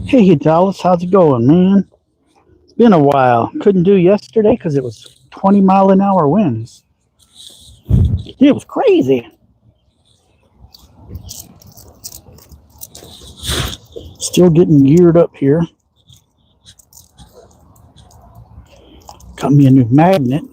Hey Dallas, how's it going, man? It's been a while. Couldn't do yesterday because it was 20-mile-an-hour winds. It was crazy. Still getting geared up here. Got me a new magnet.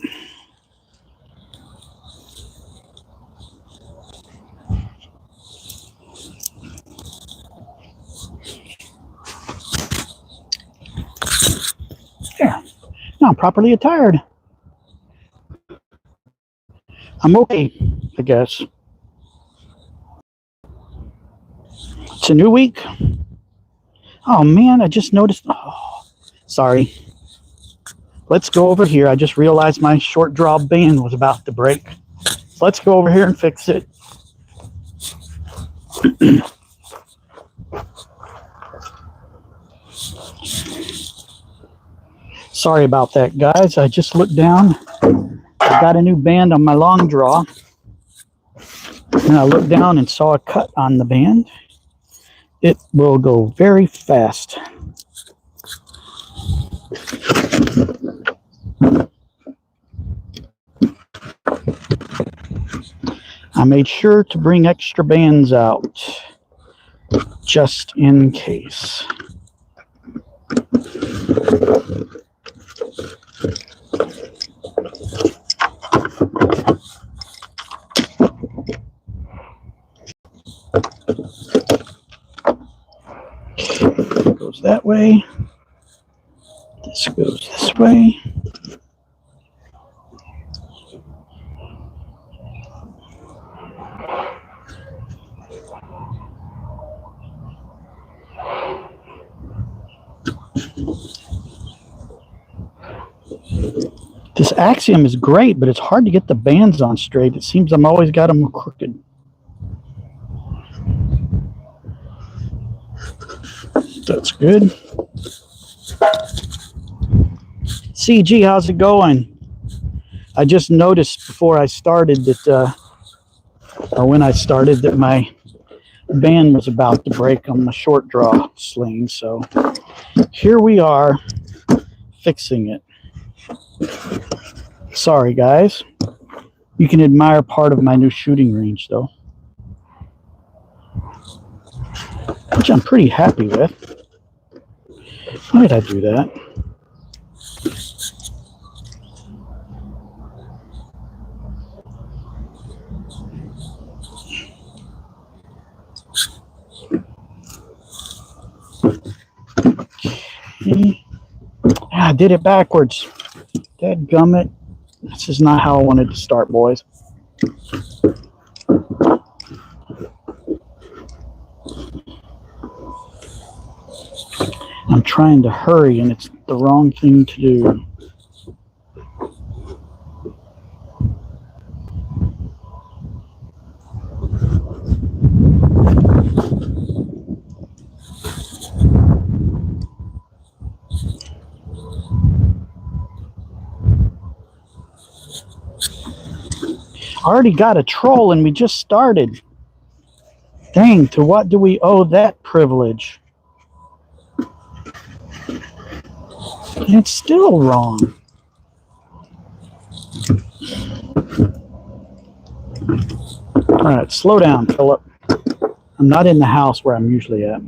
There. Now I'm properly attired. I'm okay, I guess. It's a new week. Oh man, I just noticed. Oh, sorry. Let's go over here. I just realized my short draw band was about to break. So let's go over here and fix it. Sorry about that, guys. I just looked down. I got a new band on my long draw. And I looked down and saw a cut on the band. It will go very fast. I made sure to bring extra bands out just in case. Goes that way. This goes this way. This Axiom is great, but it's hard to get the bands on straight. It seems I'm always got them crooked. That's good. CG, how's it going? I just noticed before I started that, or when I started, that my band was about to break on the short draw sling. So here we are fixing it. Sorry, guys. You can admire part of my new shooting range, though, which I'm pretty happy with. Why did I do that? Okay. I did it backwards. Dadgummit. This is not how I wanted to start, boys. I'm trying to hurry, and it's the wrong thing to do. I already got a troll, and we just started. Dang, to what do we owe that privilege? It's still wrong. All right, slow down, Philip. I'm not in the house where I'm usually at.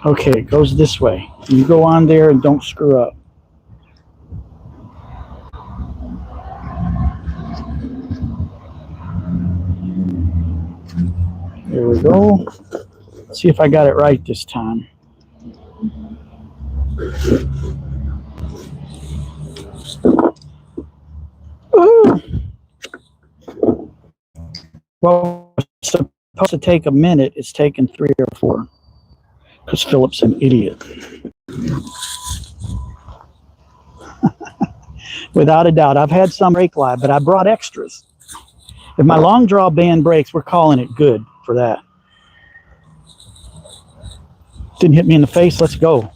Okay, it goes this way. You go on there and don't screw up. There we go. Let's see if I got it right this time. Ooh. Well, it's supposed to take a minute. It's taken 3 or 4 because Philip's an idiot. Without a doubt. I've had some break live, but I brought extras. If my long draw band breaks, we're calling it good for that. Didn't hit me in the face. Let's go.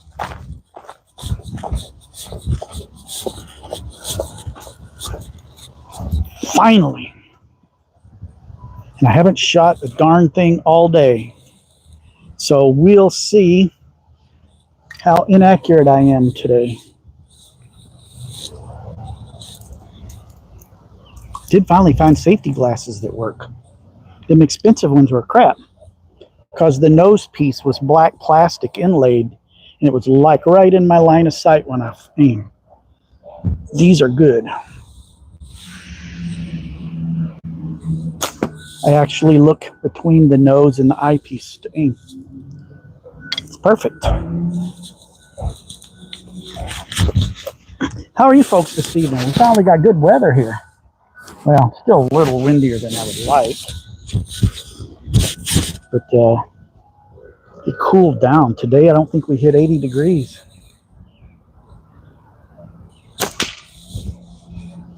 Finally. And I haven't shot a darn thing all day. So we'll see how inaccurate I am today. Did finally find safety glasses that work. Them expensive ones were crap because the nose piece was black plastic inlaid and it was like right in my line of sight when I aim. These are good. I actually look between the nose and the eyepiece to aim. It's perfect. How are you folks this evening? We finally got good weather here. Well, still a little windier than I would like. But it cooled down. Today I don't think we hit 80 degrees.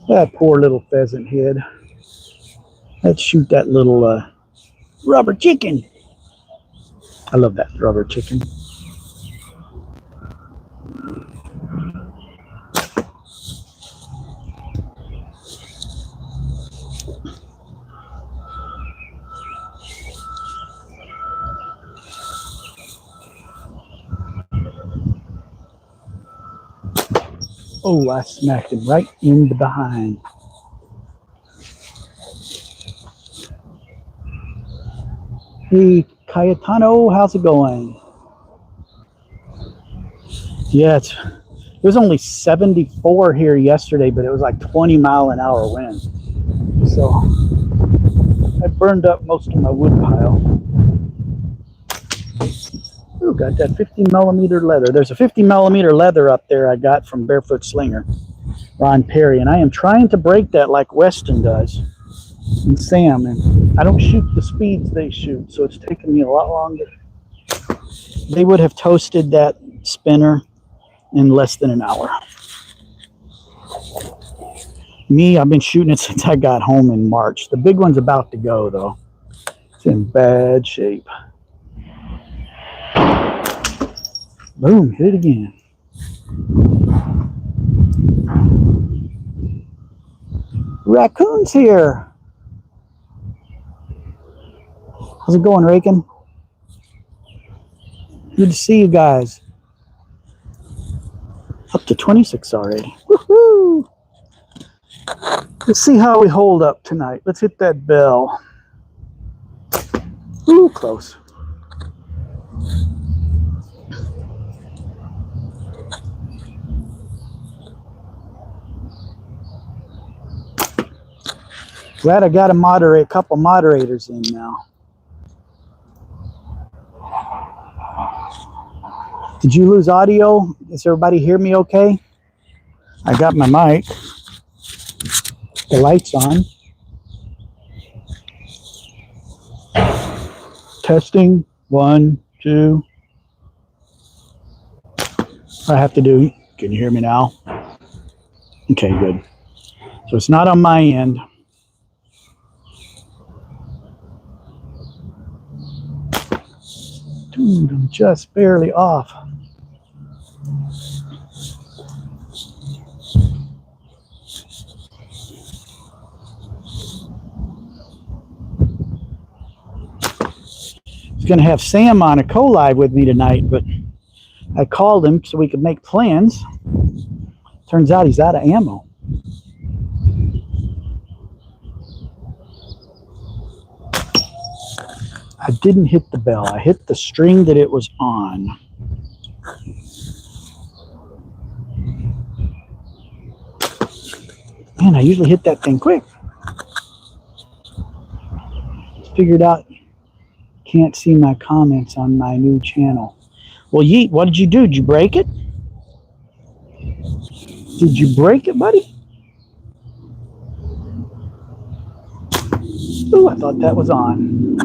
That poor little pheasant head. Let's shoot that little rubber chicken. I love that rubber chicken. Oh, I smacked him right in the behind. Hey, Cayetano, how's it going? Yeah, it was only 74 here yesterday, but it was like 20-mile-an-hour wind. So I burned up most of my wood pile. Ooh, got that 50-millimeter leather. There's a 50-millimeter leather up there I got from Barefoot Slinger, Ron Perry, and I am trying to break that like Weston does and Sam, and I don't shoot the speeds they shoot, so it's taken me a lot longer. They would have toasted that spinner in less than an hour. Me, I've been shooting it since I got home in March. The big one's about to go, though. It's in bad shape. Boom, hit it again. Raccoon's here. How's it going, Rakin? Good to see you guys. Up to 26 already. Woohoo! Let's see how we hold up tonight. Let's hit that bell. Ooh, close. Glad I got a couple moderators in now. Did you lose audio? Does everybody hear me okay? I got my mic. The light's on. Testing. 1, 2. I have to do. Can you hear me now? Okay, good. So it's not on my end. Dude, I'm just barely off. I was going to have Sam on a co-live with me tonight, but I called him so we could make plans. Turns out he's out of ammo. I didn't hit the bell. I hit the string that it was on. Man, I usually hit that thing quick. Figured out can't see my comments on my new channel. Well, Yeet, what did you do? Did you break it? Did you break it, buddy? Ooh, I thought that was on.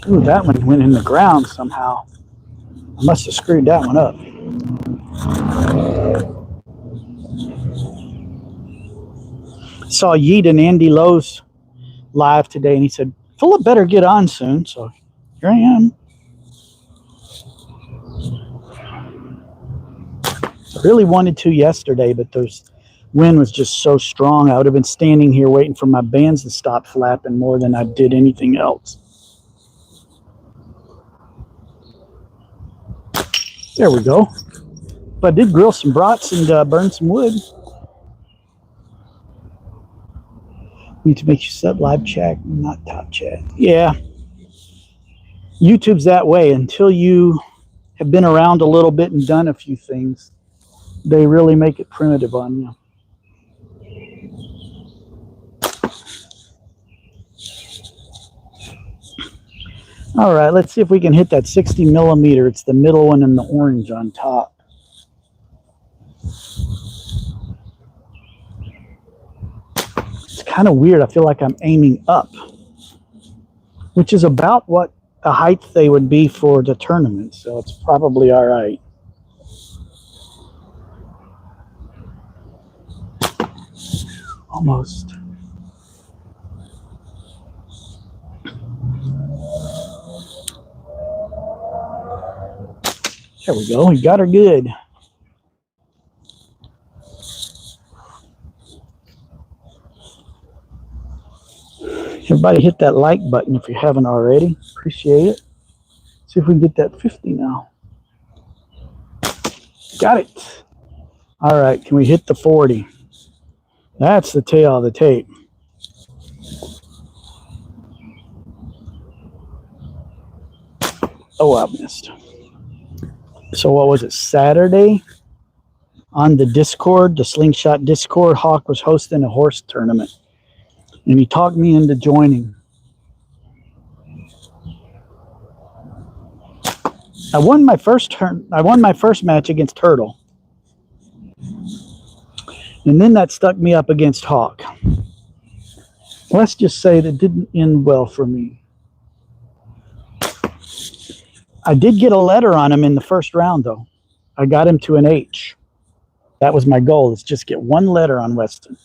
Ooh, that one went in the ground somehow. I must have screwed that one up. Saw Yeet and Andy Lowe's live today, and he said, Philip better get on soon. So here I am. I really wanted to yesterday, but those Wind was just so strong. I would have been standing here waiting for my bands to stop flapping more than I did anything else. There we go. But I did grill some brats and burn some wood. Need to make you set live chat, not top chat. Yeah. YouTube's that way. Until you have been around a little bit and done a few things, they really make it primitive on you. All right, let's see if we can hit that 60 millimeter. It's the middle one and the orange on top. It's kind of weird. I feel like I'm aiming up, which is about what the height they would be for the tournament, so it's probably all right. Almost. There we go. We got her good. Everybody hit that like button if you haven't already. Appreciate it. See if we can get that 50 now. Got it. All right. Can we hit the 40? That's the tail of the tape. Oh, I missed. So what was it, Saturday? On the Discord, the Slingshot Discord, Hawk was hosting a horse tournament. And he talked me into joining. I won my first match against Turtle. And then that stuck me up against Hawk. Let's just say that didn't end well for me. I did get a letter on him in the first round, though. I got him to an H. That was my goal, is just get one letter on Weston.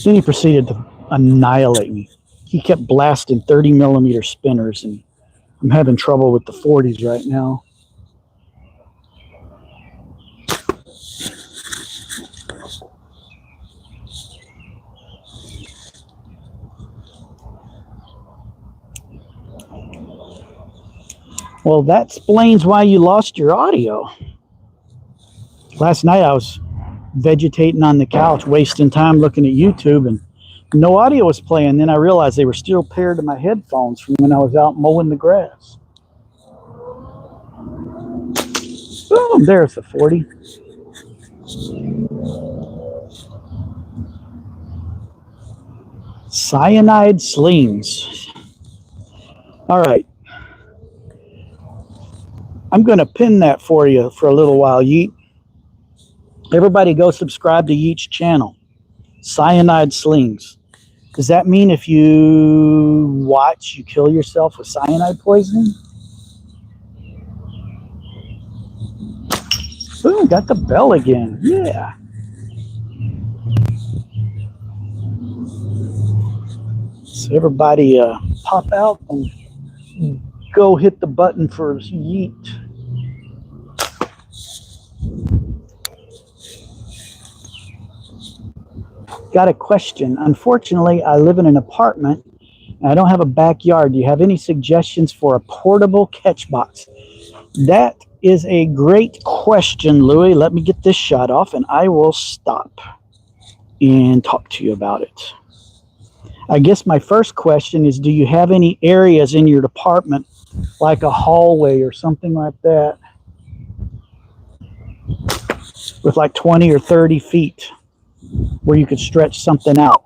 Then he proceeded to annihilate me. He kept blasting 30 millimeter spinners, and I'm having trouble with the 40s right now. Well, that explains why you lost your audio. Last night I was vegetating on the couch, wasting time looking at YouTube, and no audio was playing. Then I realized they were still paired to my headphones from when I was out mowing the grass. Boom, there's the 40. Cyanide slings. All right. I'm going to pin that for you for a little while, Yeet. Everybody go subscribe to Yeet's channel. Cyanide slings. Does that mean if you watch, you kill yourself with cyanide poisoning? Boom, got the bell again. Yeah. So everybody pop out and go hit the button for Yeet. Got a question. Unfortunately, I live in an apartment and I don't have a backyard. Do you have any suggestions for a portable catch box? That is a great question, Louis. Let me get this shot off and I will stop and talk to you about it. I guess my first question is, do you have any areas in your apartment, like a hallway or something like that, with like 20 or 30 feet where you could stretch something out?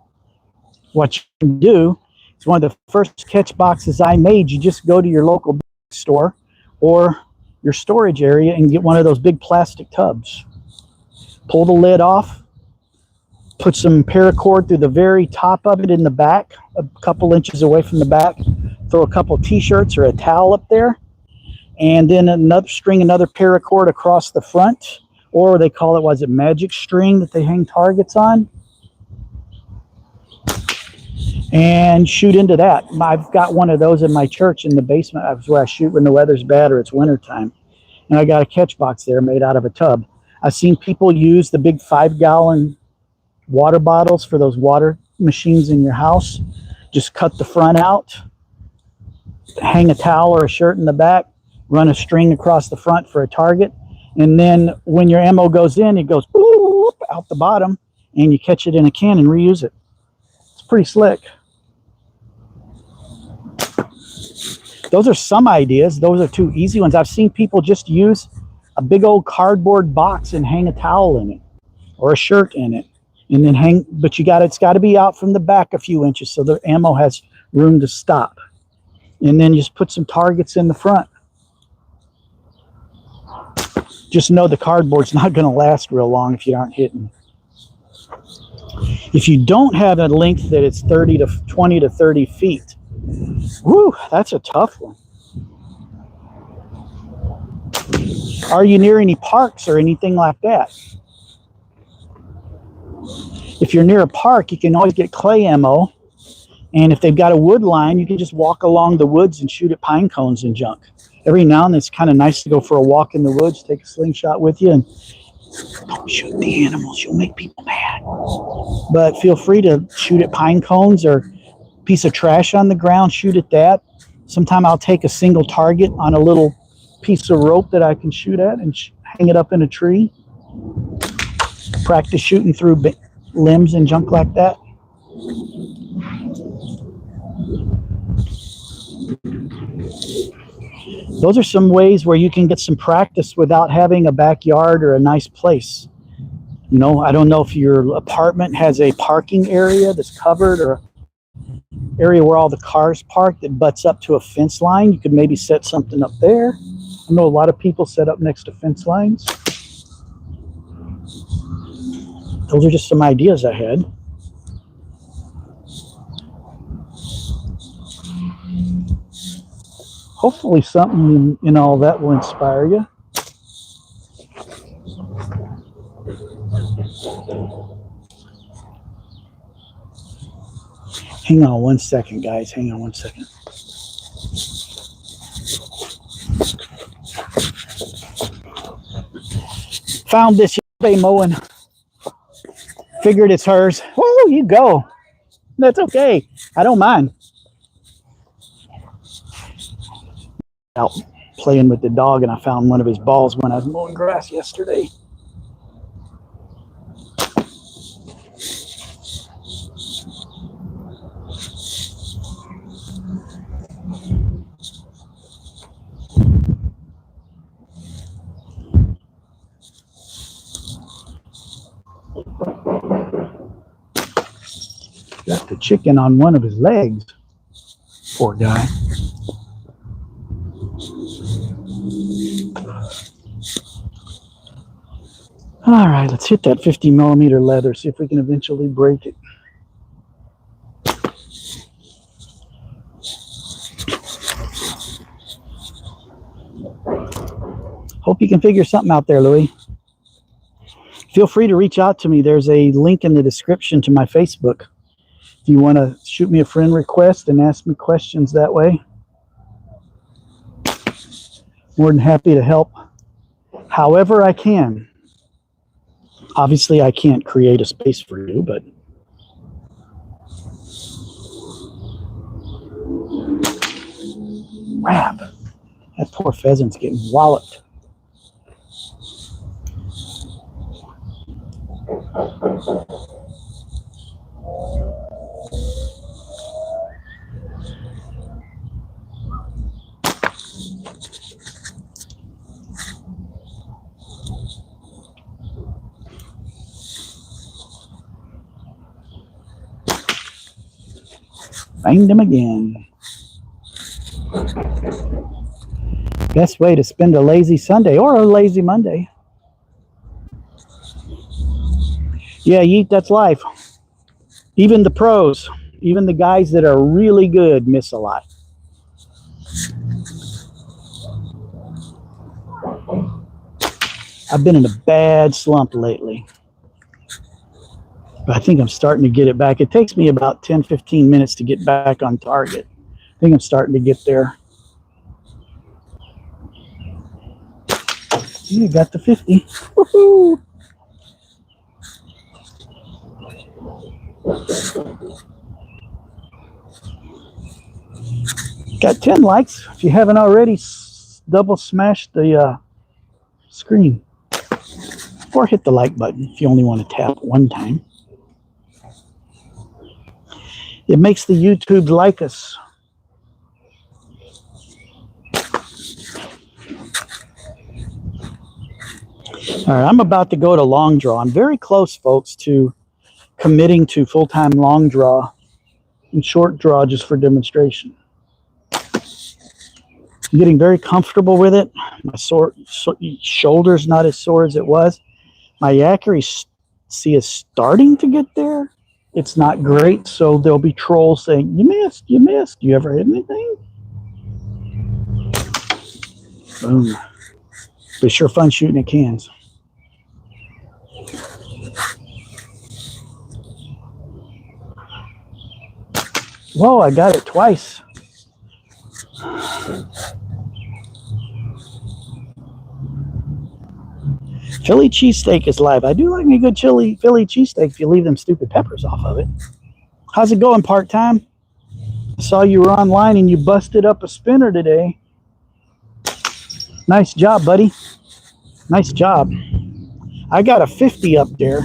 What you can do is, one of the first catch boxes I made, you just go to your local store or your storage area and get one of those big plastic tubs. Pull the lid off, put some paracord through the very top of it in the back, a couple inches away from the back, throw a couple t-shirts or a towel up there, and then another paracord across the front, or they call it, was it magic string that they hang targets on? And shoot into that. I've got one of those in my church in the basement. That's where I shoot when the weather's bad or it's wintertime. and I got a catch box there made out of a tub. I've seen people use the big 5-gallon water bottles for those water machines in your house. Just cut the front out, hang a towel or a shirt in the back, run a string across the front for a target, and then when your ammo goes in, it goes out the bottom, and you catch it in a can and reuse it. It's pretty slick. Those are some ideas. Those are two easy ones. I've seen people just use a big old cardboard box and hang a towel in it or a shirt in it, and then hang, but it's got to be out from the back a few inches so the ammo has room to stop. And then just put some targets in the front. Just know the cardboard's not going to last real long if you aren't hitting. If you don't have a length that it's 20 to 30 feet, whoo, that's a tough one. Are you near any parks or anything like that? If you're near a park, you can always get clay ammo. And if they've got a wood line, you can just walk along the woods and shoot at pine cones and junk. Every now and then, it's kind of nice to go for a walk in the woods, take a slingshot with you, and don't shoot the animals. You'll make people mad. But feel free to shoot at pine cones or a piece of trash on the ground, shoot at that. Sometime I'll take a single target on a little piece of rope that I can shoot at and hang it up in a tree. Practice shooting through limbs and junk like that. Those are some ways where you can get some practice without having a backyard or a nice place. You know, I don't know if your apartment has a parking area that's covered or an area where all the cars park that butts up to a fence line. You could maybe set something up there. I know a lot of people set up next to fence lines. Those are just some ideas I had. Hopefully something in all that will inspire you. Hang on one second, guys. Hang on one second. Found this yesterday mowing. Figured it's hers. Oh, you go. That's okay. I don't mind. Out playing with the dog, and I found one of his balls when I was mowing grass yesterday. Got the chicken on one of his legs. Poor guy. All right, let's hit that 50 millimeter leather, see if we can eventually break it. Hope you can figure something out there, Louis. Feel free to reach out to me. There's a link in the description to my Facebook. If you want to shoot me a friend request and ask me questions that way, more than happy to help however I can. Obviously, I can't create a space for you, but crap, that poor pheasant's getting walloped. Banged him again. Best way to spend a lazy Sunday or a lazy Monday. Yeah, Yeet, that's life. Even the pros, even the guys that are really good miss a lot. I've been in a bad slump lately. But I think I'm starting to get it back. It takes me about 10-15 minutes to get back on target. I think I'm starting to get there. You got the 50. Woohoo! Got 10 likes. If you haven't already, double smash the screen. Or hit the like button if you only want to tap one time. It makes the YouTube like us. All right, I'm about to go to long draw. I'm very close, folks, to committing to full-time long draw and short draw just for demonstration. I'm getting very comfortable with it. My shoulder's not as sore as it was. My accuracy is starting to get there. It's not great, so there'll be trolls saying, you missed, you missed. You ever hit anything? Boom. But it's sure fun shooting at cans. Whoa, I got it twice. Philly cheesesteak is live. I do like me a good Philly cheesesteak if you leave them stupid peppers off of it. How's it going, part-time? I saw you were online and you busted up a spinner today. Nice job, buddy. Nice job. I got a 50 up there.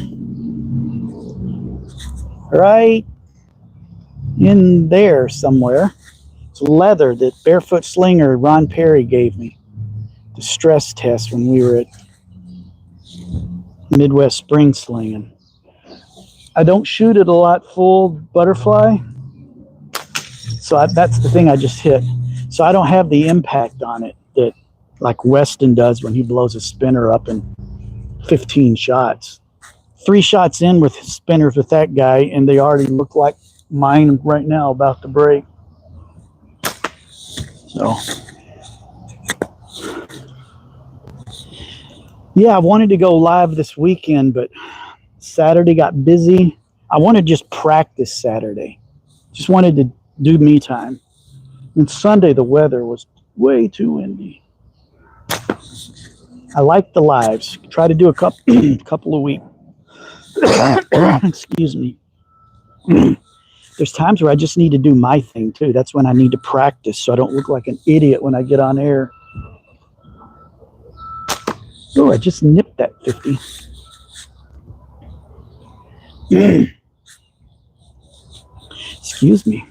Right in there somewhere. It's leather that Barefoot Slinger Ron Perry gave me. The stress test when we were at Midwest Spring Slinging. I don't shoot it a lot full butterfly. So that's the thing I just hit. So I don't have the impact on it that like Weston does when he blows a spinner up in 15 shots. 3 shots in with spinners with that guy, and they already look like mine right now about to break. So, yeah, I wanted to go live this weekend, but Saturday got busy. I want to just practice Saturday. Just wanted to do me time. And Sunday, the weather was way too windy. I like the lives. Try to do a couple a week. Excuse me. There's times where I just need to do my thing too. That's when I need to practice so I don't look like an idiot when I get on air. Oh, I just nipped that 50. Excuse me.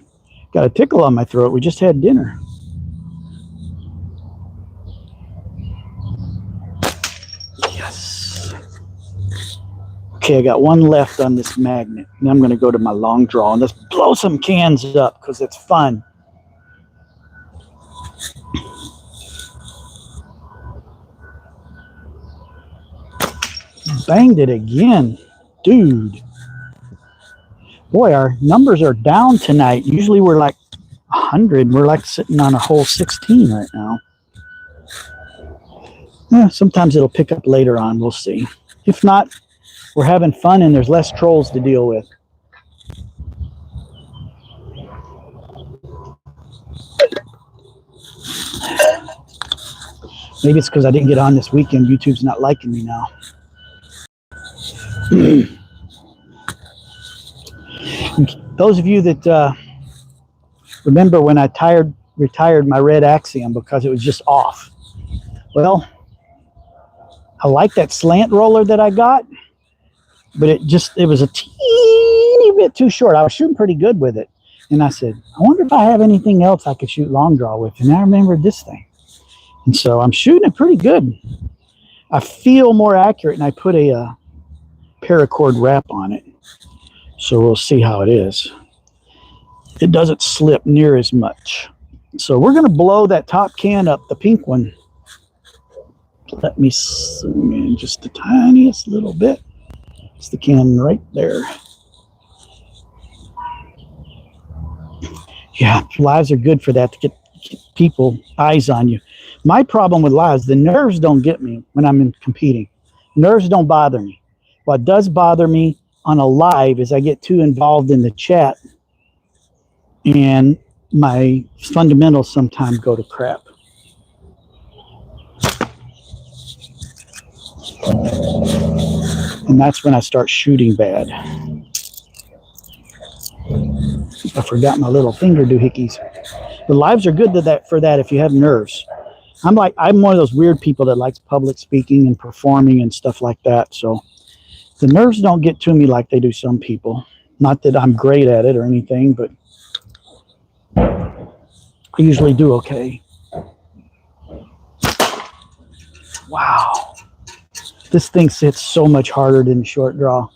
Got a tickle on my throat. We just had dinner. Yes. Okay, I got one left on this magnet. And I'm going to go to my long draw and let's blow some cans up because it's fun. Banged it again. Dude. Boy, our numbers are down tonight. Usually we're like 100. We're like sitting on a whole 16 right now. Yeah, sometimes it'll pick up later on. We'll see. If not, we're having fun and there's less trolls to deal with. Maybe it's because I didn't get on this weekend. YouTube's not liking me now. Those of you that remember when I retired my red Axiom because it was just off. Well, I like that slant roller that I got, but it was a teeny bit too short. I was shooting pretty good with it. And I said, I wonder if I have anything else I could shoot long draw with. And I remembered this thing. And so I'm shooting it pretty good. I feel more accurate, and I put a paracord wrap on it. So we'll see how it is. It doesn't slip near as much. So we're going to blow that top can up, the pink one. Let me zoom in just the tiniest little bit. It's the can right there. Yeah, lives are good for that, to get people eyes on you. My problem with lives, the nerves don't get me when I'm competing. Nerves don't bother me. What does bother me on a live is I get too involved in the chat and my fundamentals sometimes go to crap. And that's when I start shooting bad. I forgot my little finger doohickeys. The lives are good for that if you have nerves. I'm one of those weird people that likes public speaking and performing and stuff like that. So the nerves don't get to me like they do some people. Not that I'm great at it or anything, but I usually do okay. Wow. This thing sits so much harder than short draw.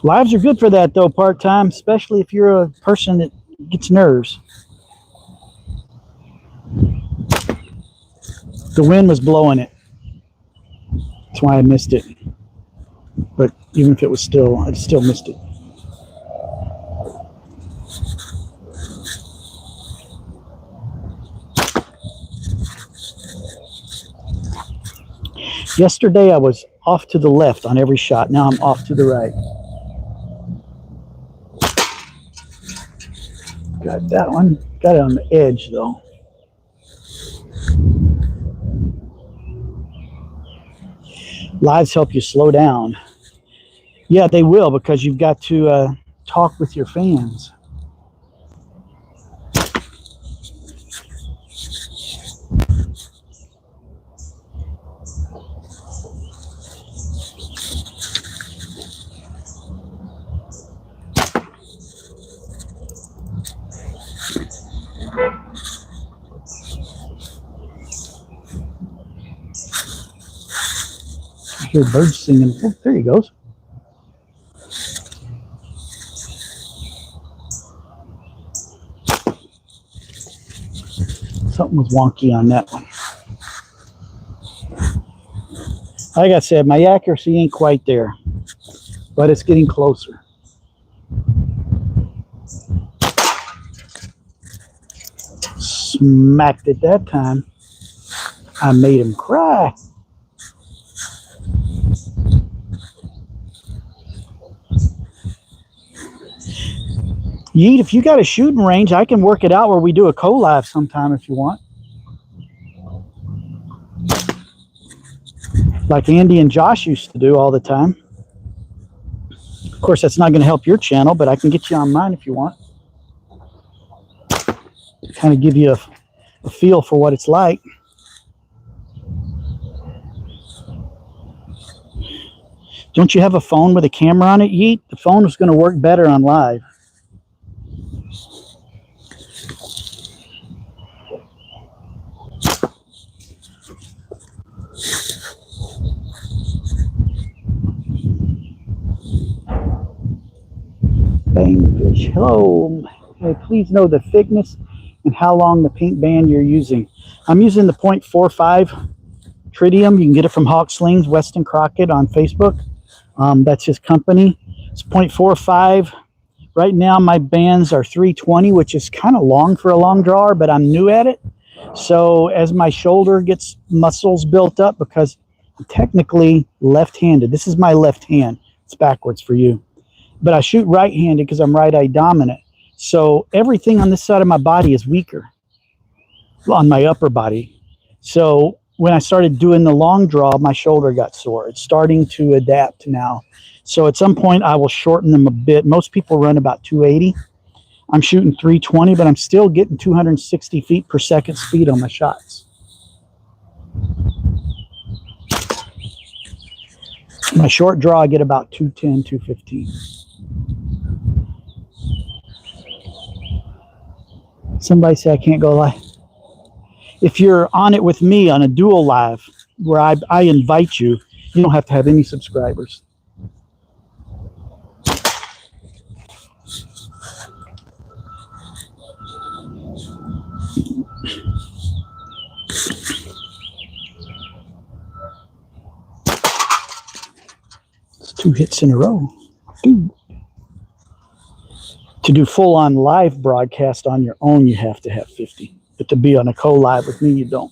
Lives are good for that though, part-time, especially if you're a person that gets nerves. The wind was blowing it. That's why I missed it. But even if it was still, I still missed it. Yesterday I was off to the left on every shot. Now I'm off to the right. Got that one. Got it on the edge though. Lives help you slow down. Yeah, they will, because you've got to talk with your fans. I hear birds singing. Oh, there he goes. Something was wonky on that one. Like I said, my accuracy ain't quite there, but it's getting closer. Smacked it that time. I made him cry. Yeet, if you got a shooting range, I can work it out where we do a co-live sometime if you want. Like Andy and Josh used to do all the time. Of course, that's not going to help your channel, but I can get you on mine if you want. Kind of give you a feel for what it's like. Don't you have a phone with a camera on it, Yeet? The phone is going to work better on live. Bangfish. Hello. Please know the thickness and how long the paint band you're using. I'm using the 0.45 tritium. You can get it from Hawk Slings, Weston Crockett on Facebook. That's his company. It's 0.45. Right now my bands are 320, which is kind of long for a long drawer, but I'm new at it. So as my shoulder gets muscles built up, because I'm technically left-handed. This is my left hand. It's backwards for you. But I shoot right-handed because I'm right-eye dominant. So everything on this side of my body is weaker on my upper body. So when I started doing the long draw, my shoulder got sore. It's starting to adapt now. So at some point, I will shorten them a bit. Most people run about 280. I'm shooting 320, but I'm still getting 260 feet per second speed on my shots. My short draw, I get about 210, 215. Somebody say I can't go live. If you're on it with me on a dual live where I invite you, you don't have to have any subscribers. It's 2 hits in a row. Dude. To do full-on live broadcast on your own, you have to have 50. But to be on a co-live with me, you don't.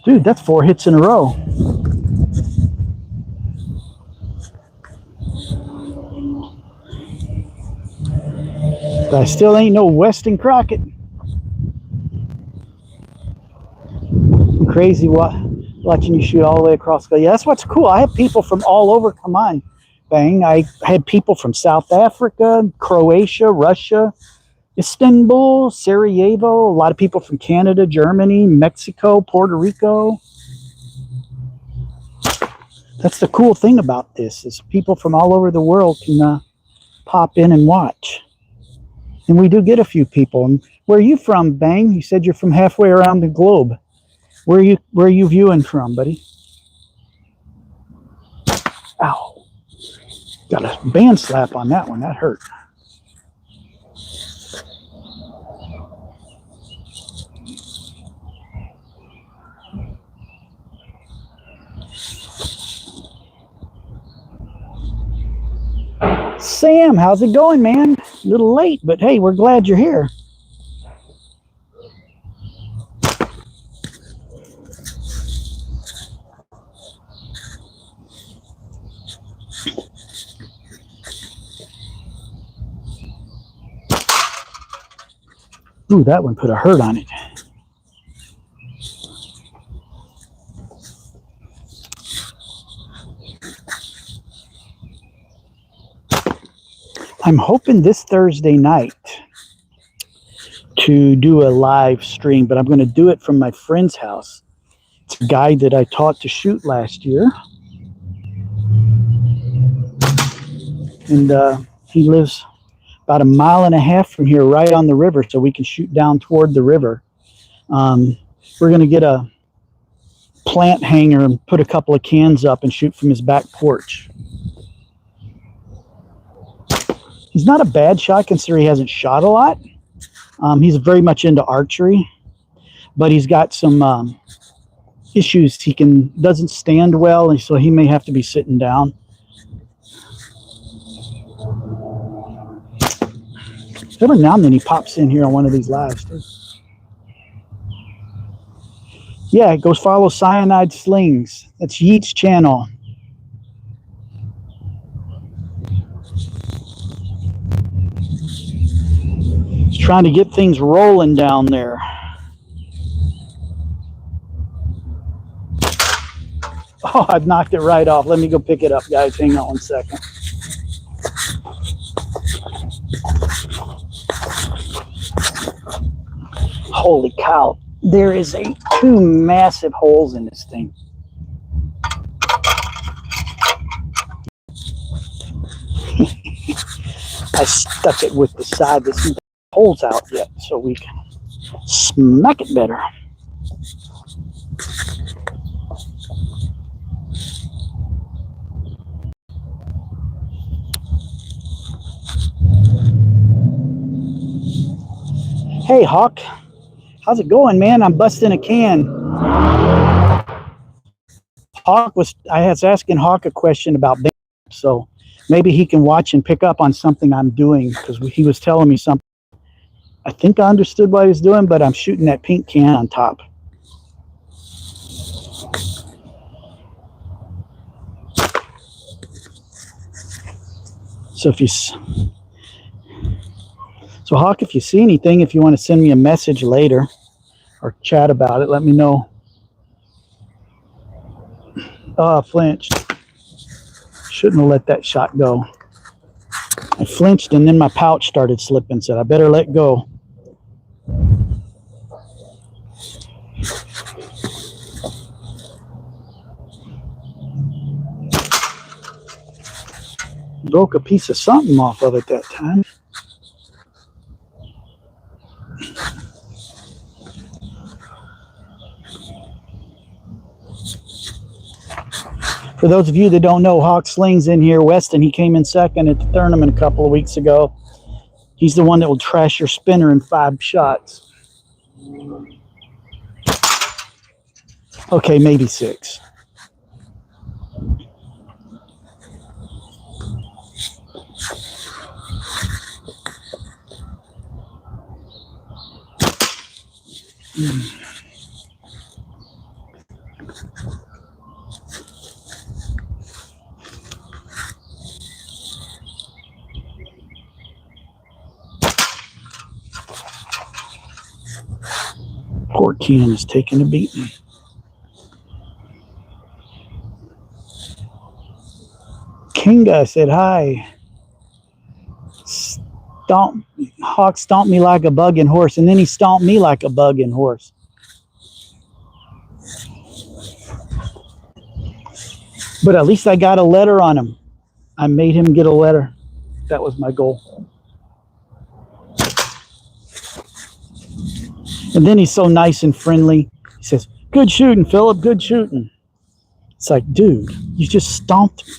Dude, that's 4 hits in a row. But I still ain't no Weston Crockett. Crazy watching you shoot all the way across. Yeah, that's what's cool. I have people from all over come on. Bang. I had people from South Africa, Croatia, Russia, Istanbul, Sarajevo, a lot of people from Canada, Germany, Mexico, Puerto Rico. That's the cool thing about this, is people from all over the world can pop in and watch. And we do get a few people. And where are you from, Bang? You said you're from halfway around the globe. Where are you viewing from, buddy? Ow. Got a band slap on that one. That hurt. Sam, how's it going, man? A little late, but hey, we're glad you're here. Ooh, that one put a hurt on it. I'm hoping this Thursday night to do a live stream, but I'm going to do it from my friend's house. It's a guy that I taught to shoot last year. And he lives about 1.5 miles from here, right on the river, so we can shoot down toward the river. We're going to get a plant hanger and put a couple of cans up and shoot from his back porch. He's not a bad shot, considering he hasn't shot a lot. He's very much into archery, but he's got some issues. He doesn't stand well, and so he may have to be sitting down. Every now and then he pops in here on one of these lives too. Yeah, go follow Cyanide Slings. That's Yeet's channel. He's trying to get things rolling down there. Oh, I've knocked it right off. Let me go pick it up, guys. Hang on 1 second. Holy cow. There is 2 massive holes in this thing. I stuck it with the side that's not holes out yet, so we can smack it better. Hey, Hawk. How's it going, man? I'm busting a can. I was asking Hawk a question about band, so maybe he can watch and pick up on something I'm doing, because he was telling me something. I think I understood what he was doing, but I'm shooting that pink can on top. So Hawk, if you see anything, if you want to send me a message later or chat about it, let me know. Oh, I flinched. Shouldn't have let that shot go. I flinched and then my pouch started slipping, said I better let go. Broke a piece of something off of it that time. For those of you that don't know, Hawk Sling's in here. Weston, he came in second at the tournament a couple of weeks ago. He's the one that will trash your spinner in 5 shots. Okay, maybe 6. Poor Ken is taking a beating. Kinga said hi. Hawk stomped me like a bugging horse, and then he stomped me like a bugging horse. But at least I got a letter on him. I made him get a letter. That was my goal. And then he's so nice and friendly. He says, "Good shooting, Philip, good shooting." It's like, dude, you just stomped me.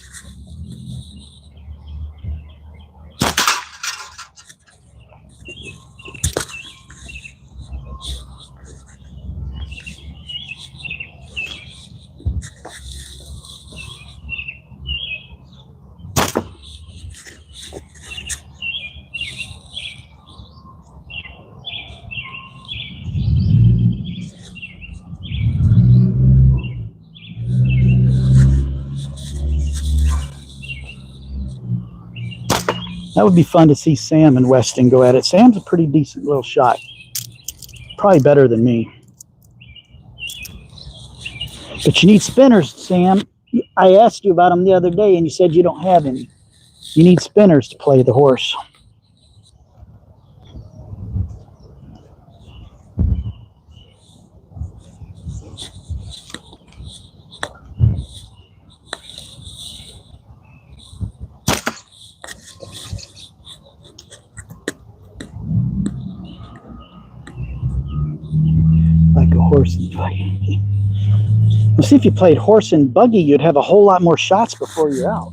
That would be fun to see Sam and Weston go at it. Sam's a pretty decent little shot. Probably better than me. But you need spinners, Sam. I asked you about them the other day, and you said you don't have any. You need spinners to play the horse. Like a horse and buggy. Well, see, if you played horse and buggy, you'd have a whole lot more shots before you're out.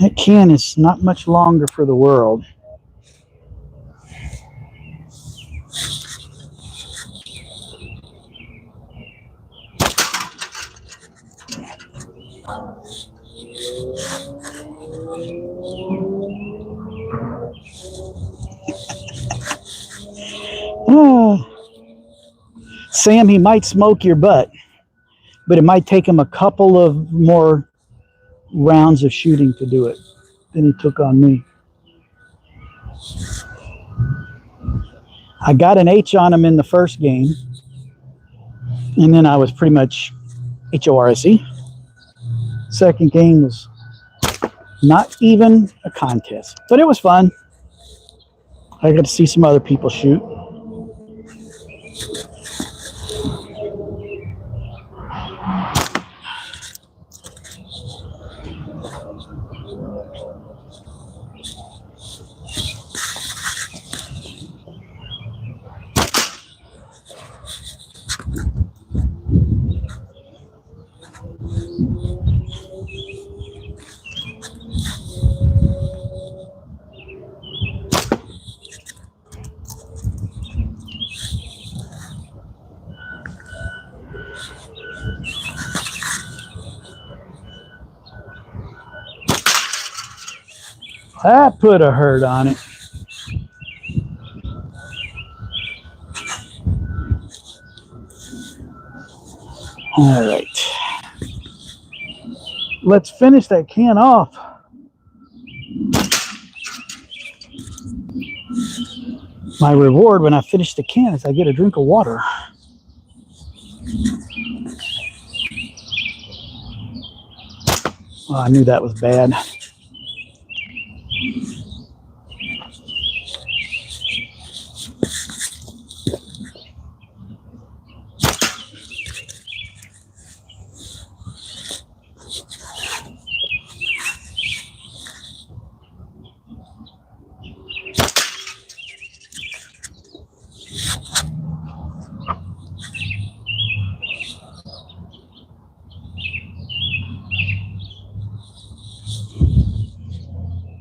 That can is not much longer for the world. Sam, he might smoke your butt, but it might take him a couple of more rounds of shooting to do it than he took on me. I got an H on him in the first game, and then I was pretty much HORSE. Second game was not even a contest, but it was fun. I got to see some other people shoot. That put a hurt on it. All right. Let's finish that can off. My reward when I finish the can is I get a drink of water. Oh, I knew that was bad.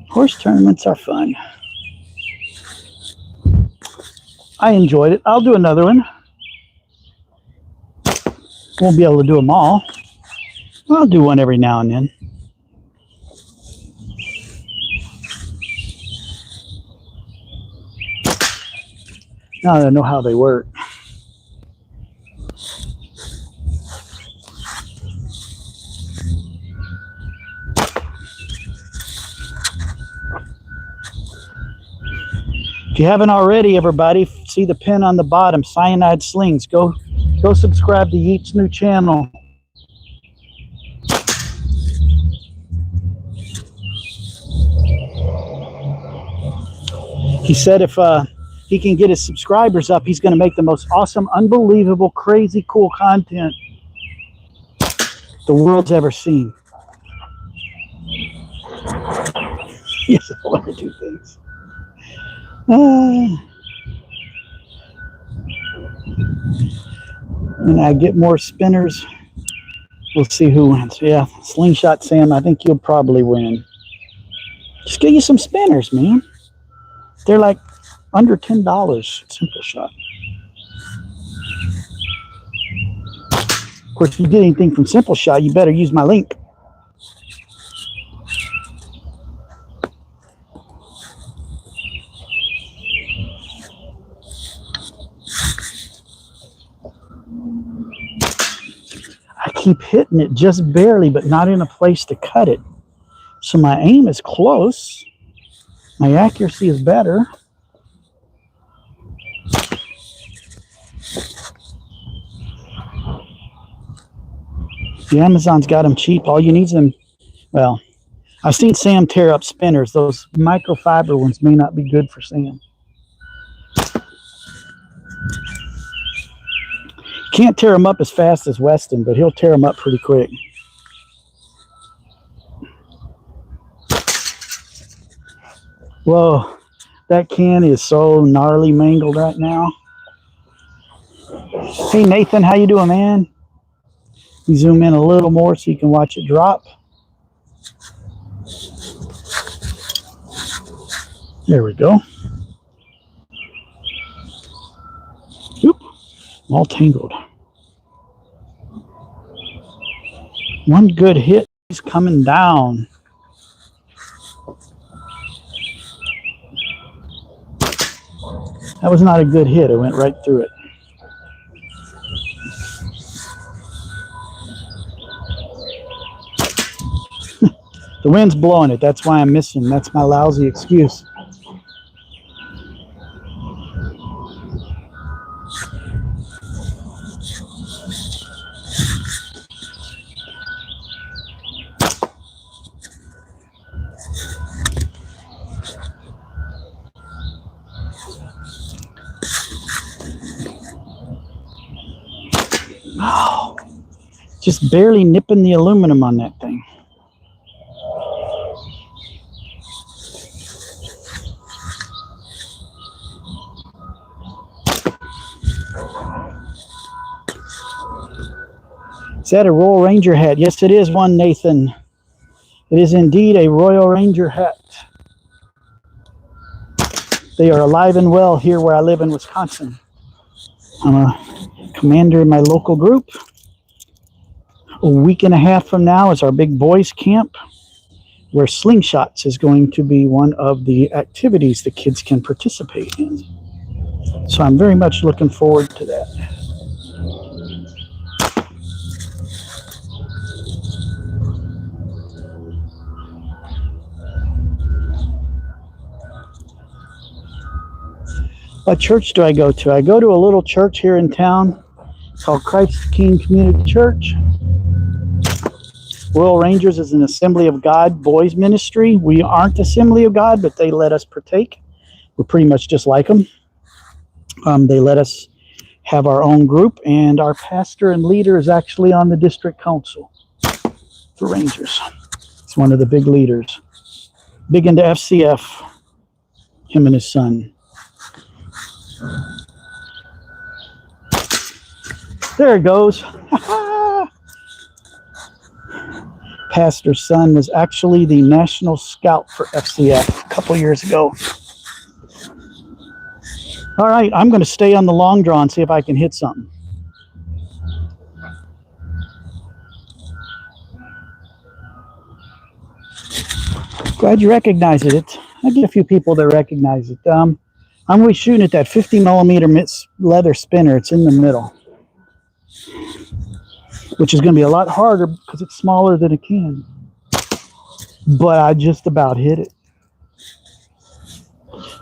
Horse tournaments are fun. I enjoyed it. I'll do another one. Won't be able to do them all. I'll do one every now and then. Now that I know how they work. If you haven't already, everybody, see the pin on the bottom, Cyanide Slings. Go subscribe to Yeet's new channel. He said if he can get his subscribers up, he's going to make the most awesome, unbelievable, crazy, cool content the world's ever seen. Yes, I want to do things. And I get more spinners. We'll see who wins. Yeah, Slingshot Sam, I think you'll probably win. Just get you some spinners, man. They're like under $10 at Simpleshot. Of course, if you get anything from Simpleshot, you better use my link. I keep hitting it just barely, but not in a place to cut it. So my aim is close. My accuracy is better. The Amazon's got them cheap. All you need is them. Well, I've seen Sam tear up spinners. Those microfiber ones may not be good for Sam. Can't tear them up as fast as Weston, but he'll tear them up pretty quick. Whoa, that can is so gnarly mangled right now. Hey Nathan, how you doing, man? You zoom in a little more so you can watch it drop. There we go. Oop, all tangled. One good hit is coming down. That was not a good hit. It went right through it. The wind's blowing it. That's why I'm missing. That's my lousy excuse. Oh, just barely nipping the aluminum on that thing. Is that a Royal Ranger hat? Yes, it is one, Nathan. It is indeed a Royal Ranger hat. They are alive and well here where I live in Wisconsin. I'm a commander in my local group. A week and a half from now is our big boys camp, where Slingshots is going to be one of the activities the kids can participate in. So I'm very much looking forward to that. What church do I go to? I go to a little church here in town called Christ King Community Church. Royal Rangers is an Assembly of God boys ministry. We aren't Assembly of God, but they let us partake. We're pretty much just like them. They let us have our own group, and our pastor and leader is actually on the district council for Rangers. He's one of the big leaders. Big into FCF, him and his son. There it goes. Pastor's son was actually the national scout for FCF a couple years ago. All right, I'm going to stay on the long draw and see if I can hit something. Glad you recognize it. I get a few people that recognize it. I'm going to be shooting at that 50 millimeter leather spinner. It's in the middle, which is going to be a lot harder because it's smaller than a can. But I just about hit it.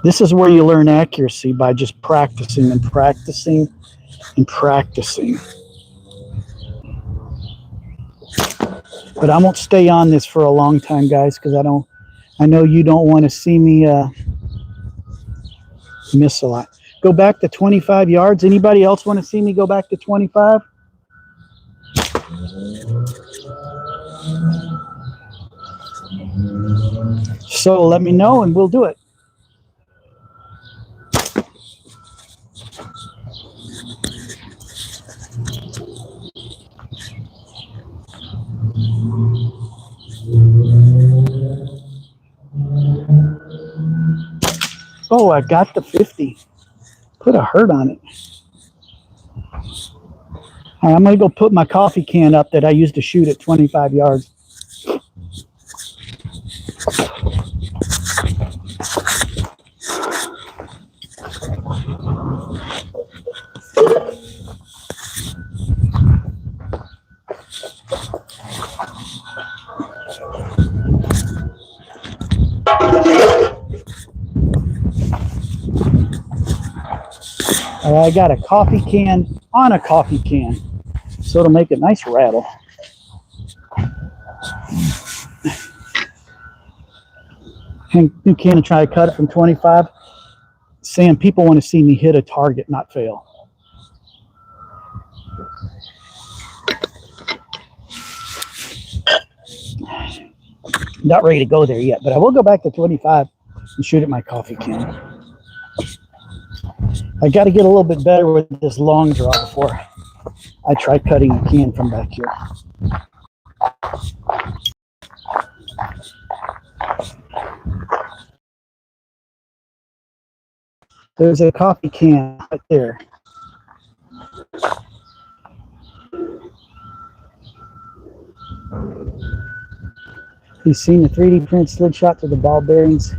This is where you learn accuracy, by just practicing and practicing and practicing. But I won't stay on this for a long time, guys, because I know you don't want to see me miss a lot. Go back to 25 yards. Anybody else want to see me go back to 25? So let me know and we'll do it. Oh, I got the 50. Put a hurt on it. All right, I'm going to go put my coffee can up that I used to shoot at 25 yards. All right, I got a coffee can on a coffee can, so it'll make a nice rattle. And you can't try to cut it from 25. Sam, people want to see me hit a target, not fail. Not ready to go there yet, but I will go back to 25 and shoot at my coffee can. I got to get a little bit better with this long draw before I try cutting a can from back here. There's a coffee can right there. You've seen the 3D print Slingshot to the ball bearings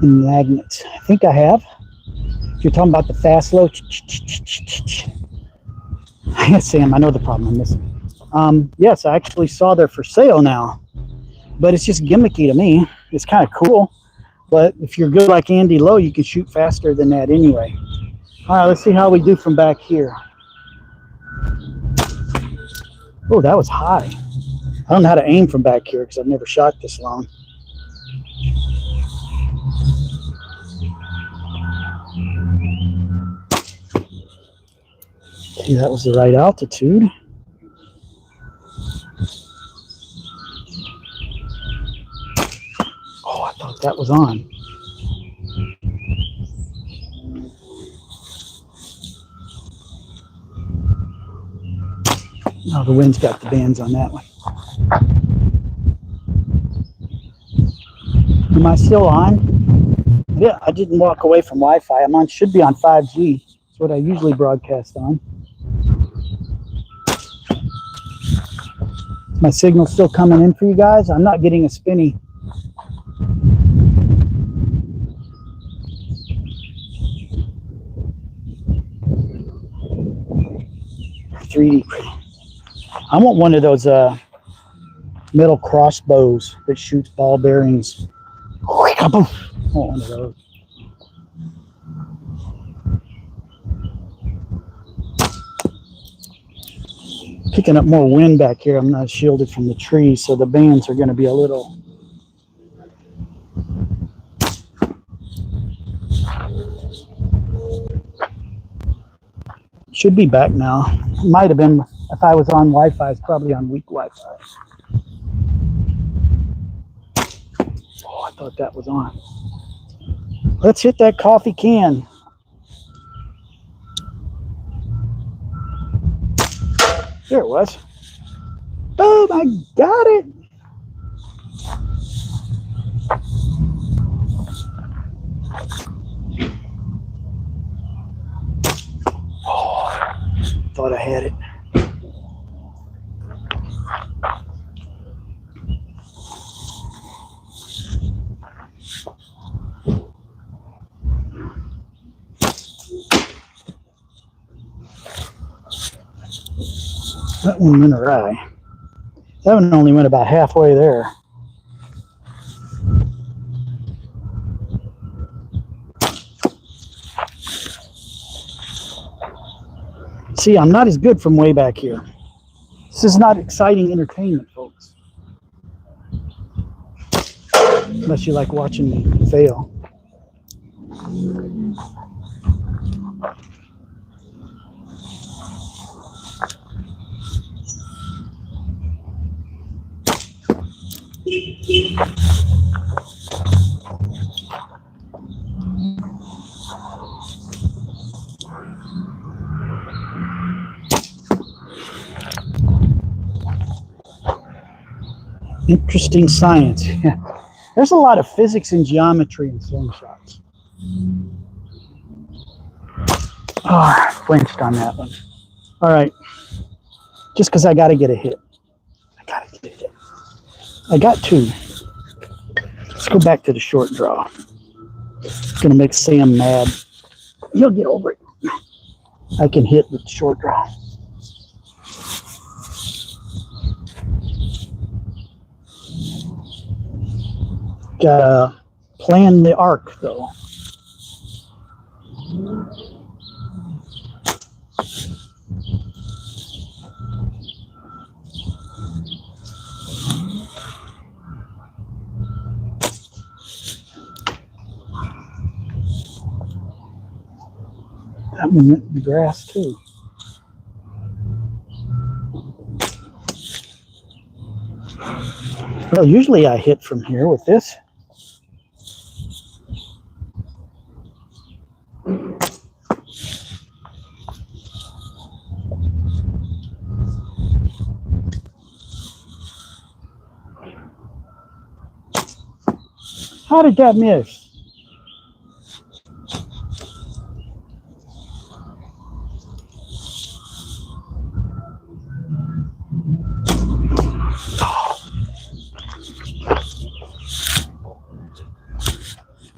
and magnets. I think I have. If you're talking about the fast low. Sam, I know the problem I'm missing. Yes, I actually saw they're for sale now, but it's just gimmicky to me. It's kind of cool, but if you're good like Andy Lowe, you can shoot faster than that anyway. All right, let's see how we do from back here. Oh, that was high. I don't know how to aim from back here because I've never shot this long. Okay, that was the right altitude. Oh, I thought that was on. Oh, the wind's got the bands on that one. Am I still on? Yeah, I didn't walk away from Wi-Fi. I'm on, should be on 5G. That's what I usually broadcast on. My signal still coming in for you guys? I'm not getting a spinny. .3D. I want one of those metal crossbows that shoots ball bearings. I want one of those. Picking up more wind back here. I'm not shielded from the trees, so the bands are going to be a little. Should be back now. Might have been if I was on Wi-Fi. It's probably on weak Wi-Fi. Oh, I thought that was on. Let's hit that coffee can. There it was. Boom, I got it. Oh, thought I had it. That one went awry. That one only went about halfway there. See, I'm not as good from way back here. This is not exciting entertainment, folks. Unless you like watching me fail. Interesting science. There's a lot of physics and geometry in slingshots. Oh, I flinched on that one. All right. Just because I got to get a hit. I got two. Let's go back to the short draw. It's going to make Sam mad. He'll get over it. I can hit with the short draw. Gotta plan the arc, though. That one went in the grass, too. Well, usually I hit from here with this. How did that miss?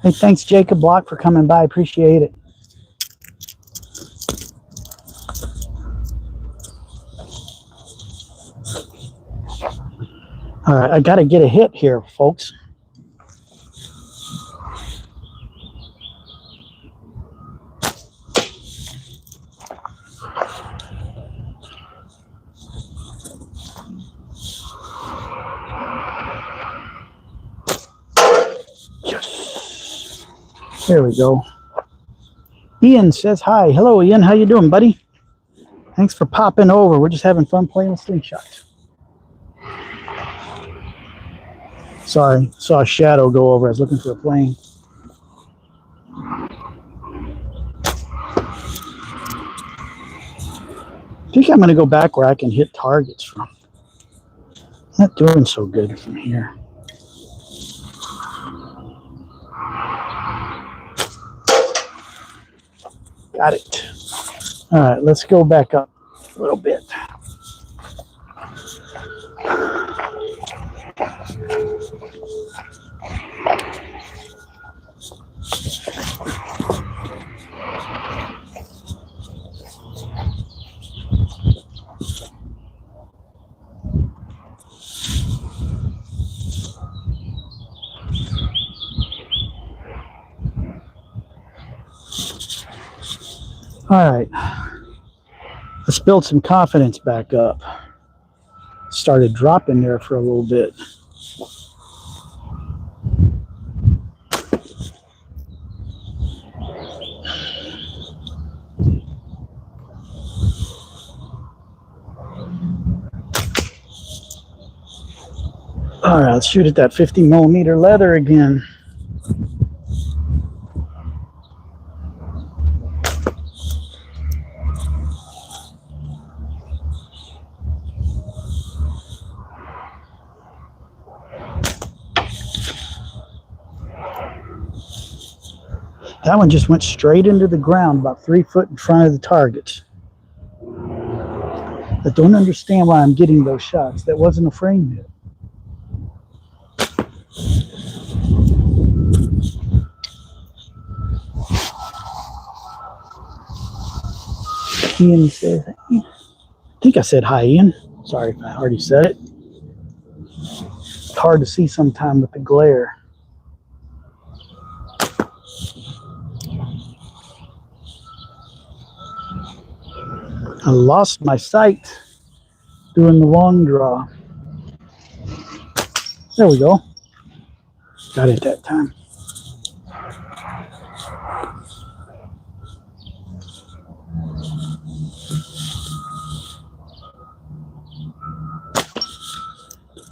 Hey, thanks, Jacob Block, for coming by. Appreciate it. All right, I got to get a hit here, folks. There we go. Ian says hi. Hello, Ian. How you doing, buddy? Thanks for popping over. We're just having fun playing Slingshot. Sorry, saw a shadow go over. I was looking for a plane. I think I'm going to go back where I can hit targets from. Not doing so good from here. Got it. All right, let's go back up a little bit. All right, let's build some confidence back up. Started dropping there for a little bit. All right, let's shoot at that 50mm leather again. That one just went straight into the ground, about 3 foot in front of the targets. I don't understand why I'm getting those shots. That wasn't a frame hit. Ian says, think I said hi, Ian. Sorry if I already said it. It's hard to see sometime with the glare. I lost my sight doing the long draw. There we go. Got it that time.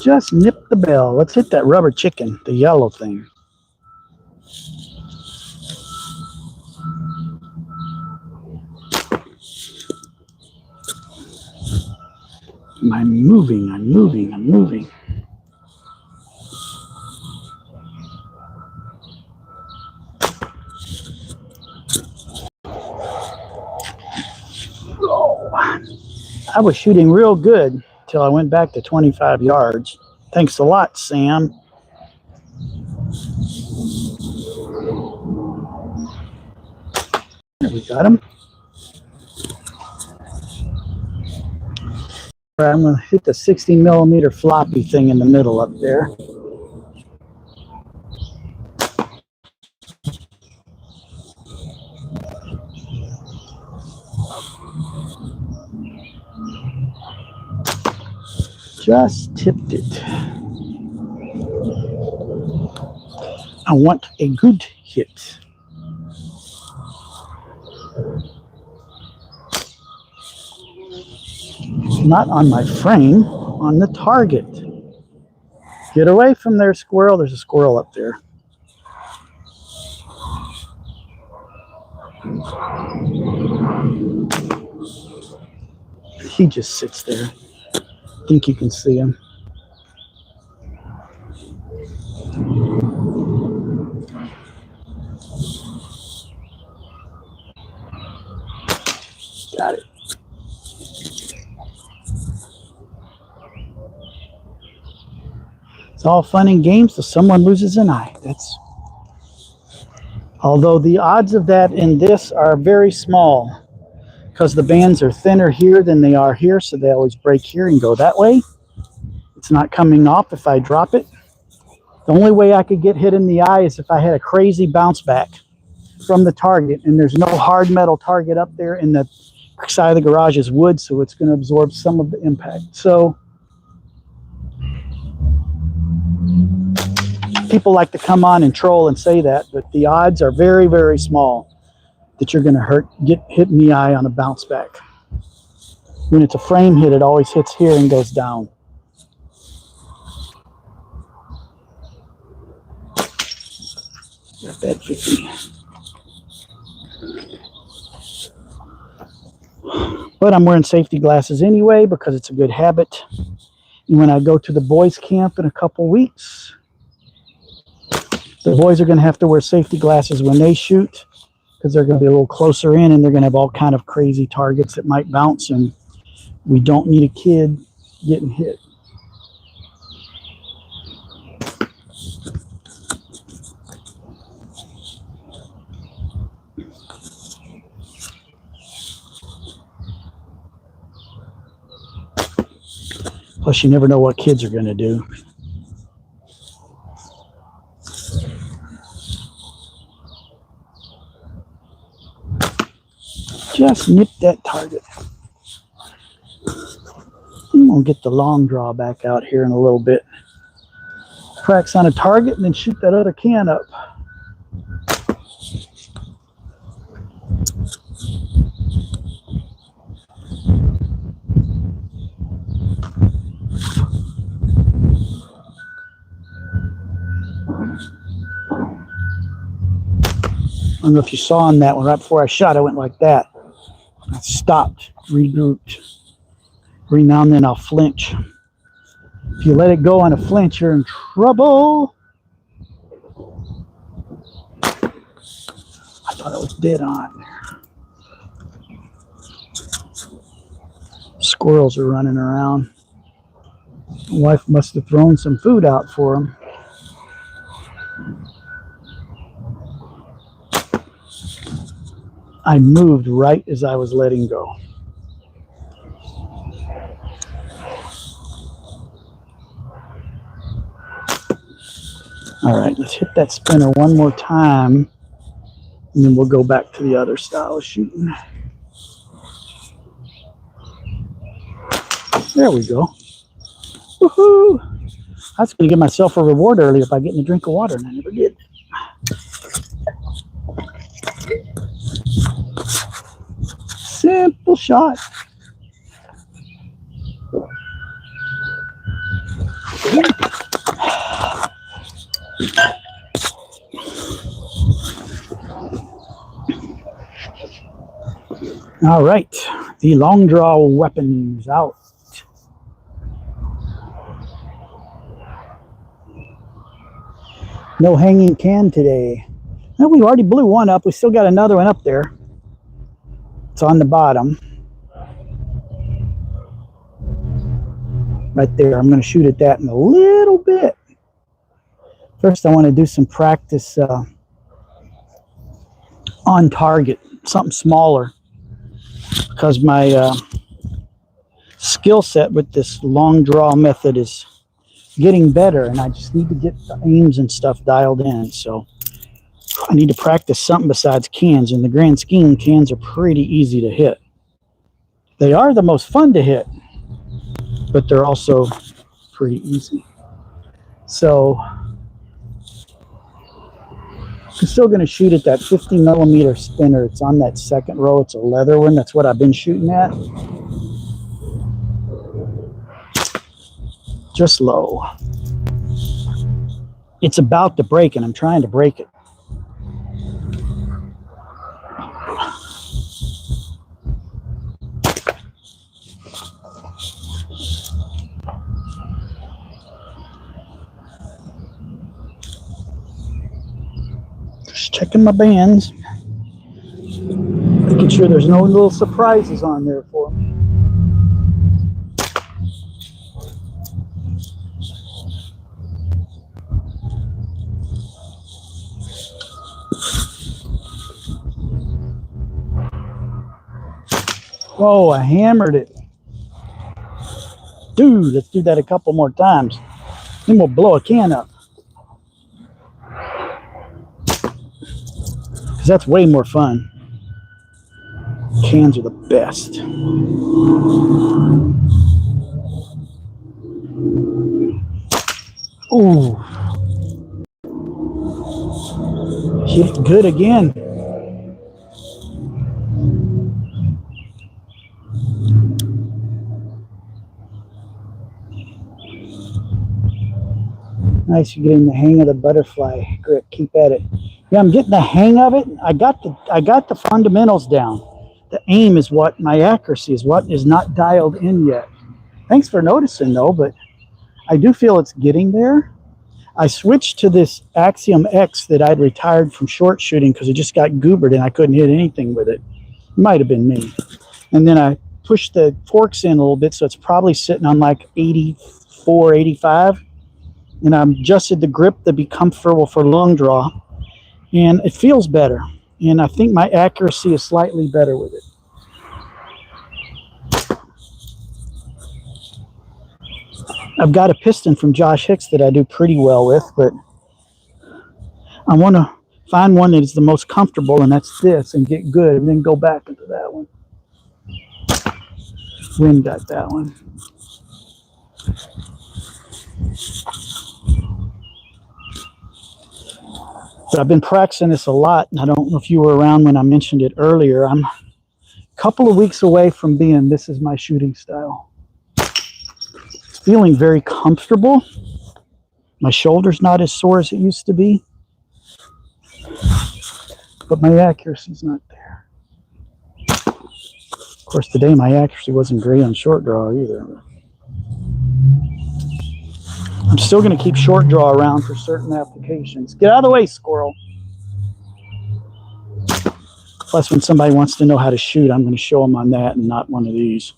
Just nip the bell. Let's hit that rubber chicken, the yellow thing. I'm moving, I'm moving, I'm moving. Oh, I was shooting real good till I went back to 25 yards. Thanks a lot, Sam. There we got him. All right, I'm going to hit the 60 millimeter floppy thing in the middle up there. Just tipped it. I want a good hit. Not on my frame, on the target. Get away from there, squirrel. There's a squirrel up there. He just sits there. I think you can see him. Got it. It's all fun and games till someone loses an eye. Although the odds of that in this are very small because the bands are thinner here than they are here, so they always break here and go that way. It's not coming off if I drop it. The only way I could get hit in the eye is if I had a crazy bounce back from the target, and there's no hard metal target up there, and the side of the garage is wood, so it's going to absorb some of the impact. So people like to come on and troll and say that, but the odds are very, very small that you're going to get hit in the eye on a bounce back. When it's a frame hit, it always hits here and goes down. Got that 50. But I'm wearing safety glasses anyway because it's a good habit. And when I go to the boys' camp in a couple weeks, the boys are going to have to wear safety glasses when they shoot because they're going to be a little closer in and they're going to have all kind of crazy targets that might bounce, and we don't need a kid getting hit. Plus, you never know what kids are going to do. Just nip that target. I'm going to get the long draw back out here in a little bit. Practice on a target and then shoot that other can up. I don't know if you saw on that one, right before I shot, I went like that. I stopped, regrouped. Every now and then I'll flinch. If you let it go on a flinch, you're in trouble. I thought it was dead on there. Squirrels are running around. My wife must have thrown some food out for them. I moved right as I was letting go. All right, let's hit that spinner one more time, and then we'll go back to the other style of shooting. There we go. Woohoo! I was going to give myself a reward earlier by getting a drink of water, and I never did. Simple shot. All right, the long draw weapons out. No hanging can today. Well, we already blew one up. We still got another one up there. It's on the bottom. Right there. I'm going to shoot at that in a little bit. First, I want to do some practice on target, something smaller, because my skill set with this long draw method is getting better, and I just need to get the aims and stuff dialed in. So I need to practice something besides cans. In the grand scheme, cans are pretty easy to hit. They are the most fun to hit, but they're also pretty easy. So I'm still going to shoot at that 50 millimeter spinner. It's on that second row. It's a leather one. That's what I've been shooting at. Just low. It's about to break, and I'm trying to break it. Just checking my bands. Making sure there's no little surprises on there for me. Whoa, I hammered it. Dude, let's do that a couple more times. Then we'll blow a can up. Because that's way more fun. Cans are the best. Ooh. Hit good again. Nice, you're getting the hang of the butterfly grip. Keep at it. Yeah, I'm getting the hang of it. I got the fundamentals down. The aim is what, my accuracy is what is not dialed in yet. Thanks for noticing though, but I do feel it's getting there. I switched to this Axiom X that I'd retired from short shooting because it just got goobered and I couldn't hit anything with it. Might have been me. And then I pushed the forks in a little bit, so it's probably sitting on like 84, 85. And I adjusted the grip to be comfortable for long draw. And it feels better. And I think my accuracy is slightly better with it. I've got a piston from Josh Hicks that I do pretty well with, but I want to find one that is the most comfortable, and that's this, and get good, and then go back into that one. Wind got that one. But I've been practicing this a lot, and I don't know if you were around when I mentioned it earlier. I'm a couple of weeks away from being, this is my shooting style. It's feeling very comfortable. My shoulder's not as sore as it used to be, but my accuracy's not there. Of course, today my accuracy wasn't great on short draw either. I'm still going to keep short draw around for certain applications. Get out of the way, squirrel. Plus, when somebody wants to know how to shoot, I'm going to show them on that and not one of these.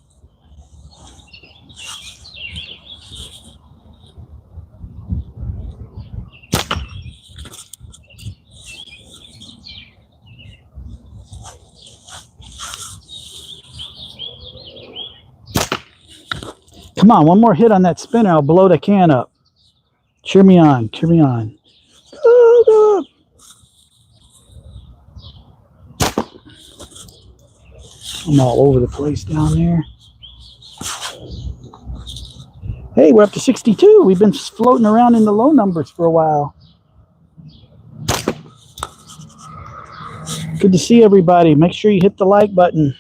Come on, one more hit on that spinner. I'll blow the can up. Cheer me on, cheer me on. I'm all over the place down there. Hey, we're up to 62. We've been floating around in the low numbers for a while. Good to see everybody. Make sure you hit the like button.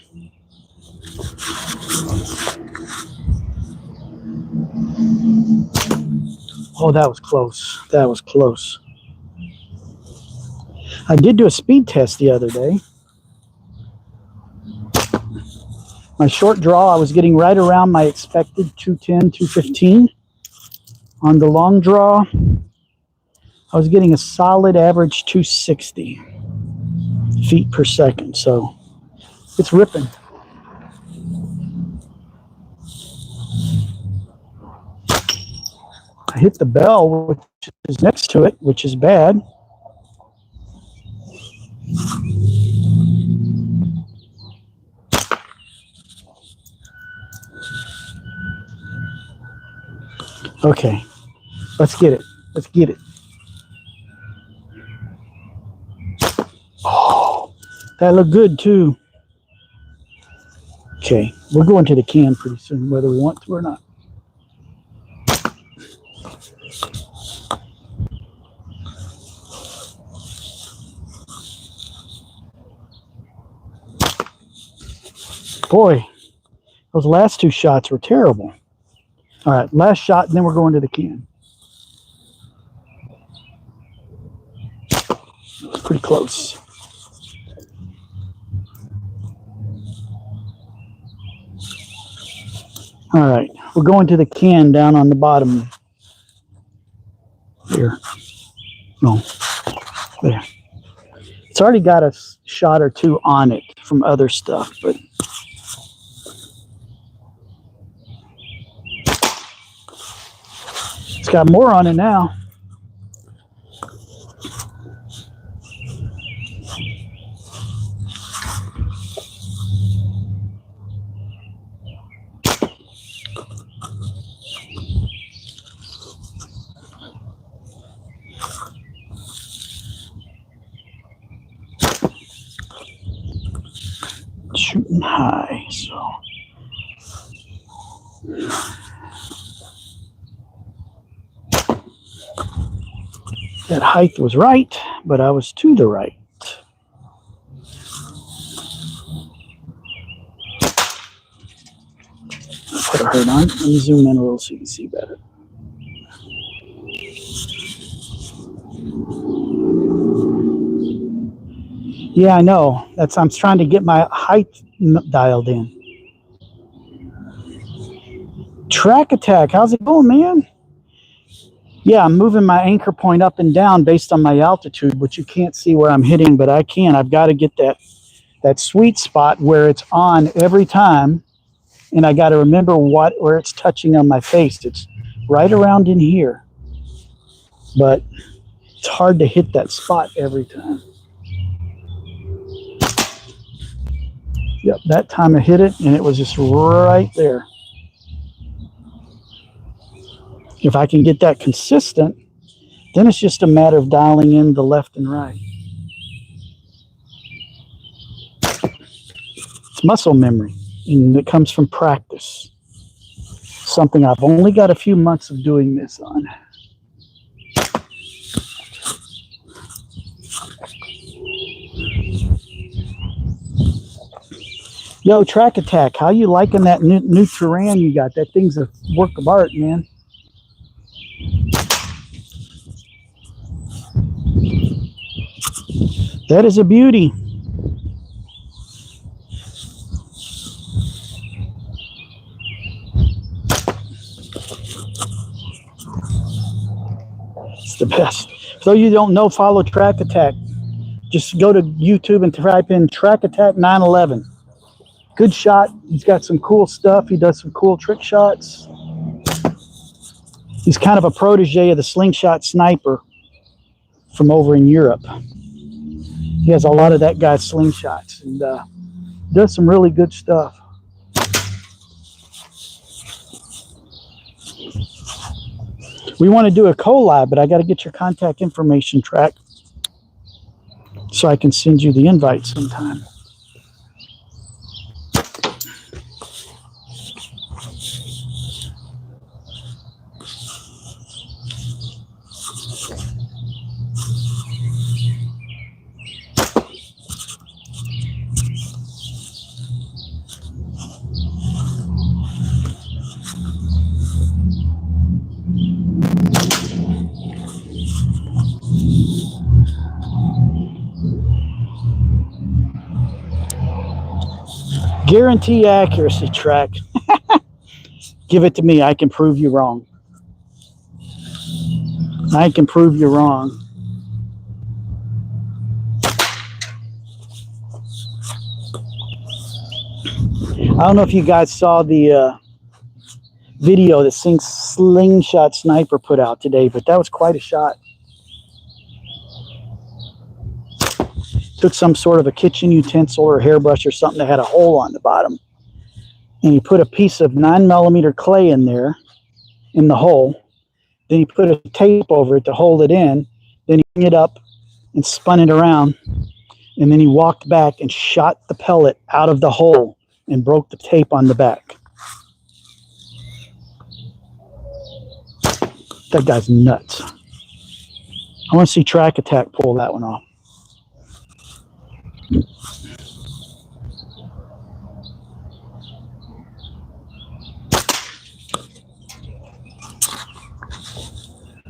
Oh, that was close. That was close. I did do a speed test the other day. My short draw, I was getting right around my expected 210, 215. On the long draw, I was getting a solid average 260 feet per second. So it's ripping. I hit the bell, which is next to it, which is bad. Okay, let's get it. Let's get it. Oh, that looked good too. Okay, we're going to the can pretty soon, whether we want to or not. Boy, those last two shots were terrible. All right, last shot, and then we're going to the can. It's pretty close. All right, we're going to the can down on the bottom here. No, there. It's already got a shot or two on it from other stuff, but it's got more on it now. Shooting high, so that height was right, but I was to the right. Put a hurt on. Let me zoom in a little so you can see better. Yeah, I know. I'm trying to get my height dialed in. Track attack, how's it going, man? Yeah, I'm moving my anchor point up and down based on my altitude, which you can't see where I'm hitting, but I can. I've got to get that sweet spot where it's on every time, and I got to remember where it's touching on my face. It's right around in here, but it's hard to hit that spot every time. Yep, that time I hit it, and it was just right there. If I can get that consistent, then it's just a matter of dialing in the left and right. It's muscle memory, and it comes from practice. Something I've only got a few months of doing this on. Yo, Track Attack, how you liking that new terrain you got? That thing's a work of art, man. That is a beauty. It's the best. So you don't know, follow Track Attack. Just go to YouTube and type in Track Attack 911. Good shot. He's got some cool stuff. He does some cool trick shots. He's kind of a protege of the Slingshot sniper from over in Europe. He has a lot of that guy's slingshots and does some really good stuff. We want to do a collab, but I got to get your contact information, Track, so I can send you the invite sometime. Guarantee accuracy track. Give it to me. I can prove you wrong. I can prove you wrong. I don't know if you guys saw the video that Slingshot Sniper put out today, but that was quite a shot. Took some sort of a kitchen utensil or hairbrush or something that had a hole on the bottom, and he put a piece of 9mm clay in there, in the hole. Then he put a tape over it to hold it in. Then he hung it up and spun it around, and then he walked back and shot the pellet out of the hole and broke the tape on the back. That guy's nuts. I want to see Track Attack pull that one off.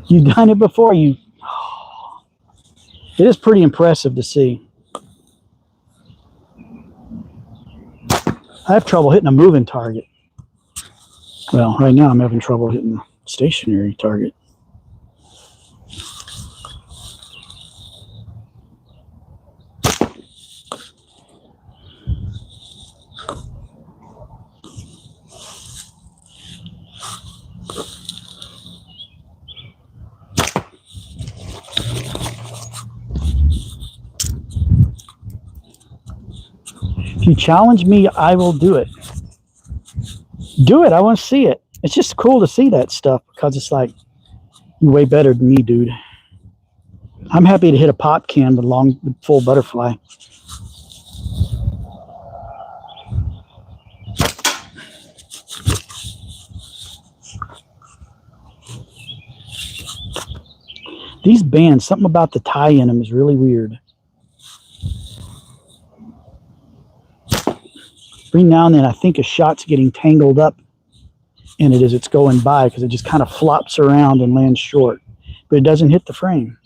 You've done it before. It is pretty impressive to see. I have trouble hitting a moving target. Well, right now I'm having trouble hitting a stationary target. If you challenge me, I will do it. Do it. I want to see it. It's just cool to see that stuff because it's like, you're way better than me, dude. I'm happy to hit a pop can with full butterfly. These bands, something about the tie in them is really weird. Every now and then I think a shot's getting tangled up in it as it's going by because it just kind of flops around and lands short, but it doesn't hit the frame.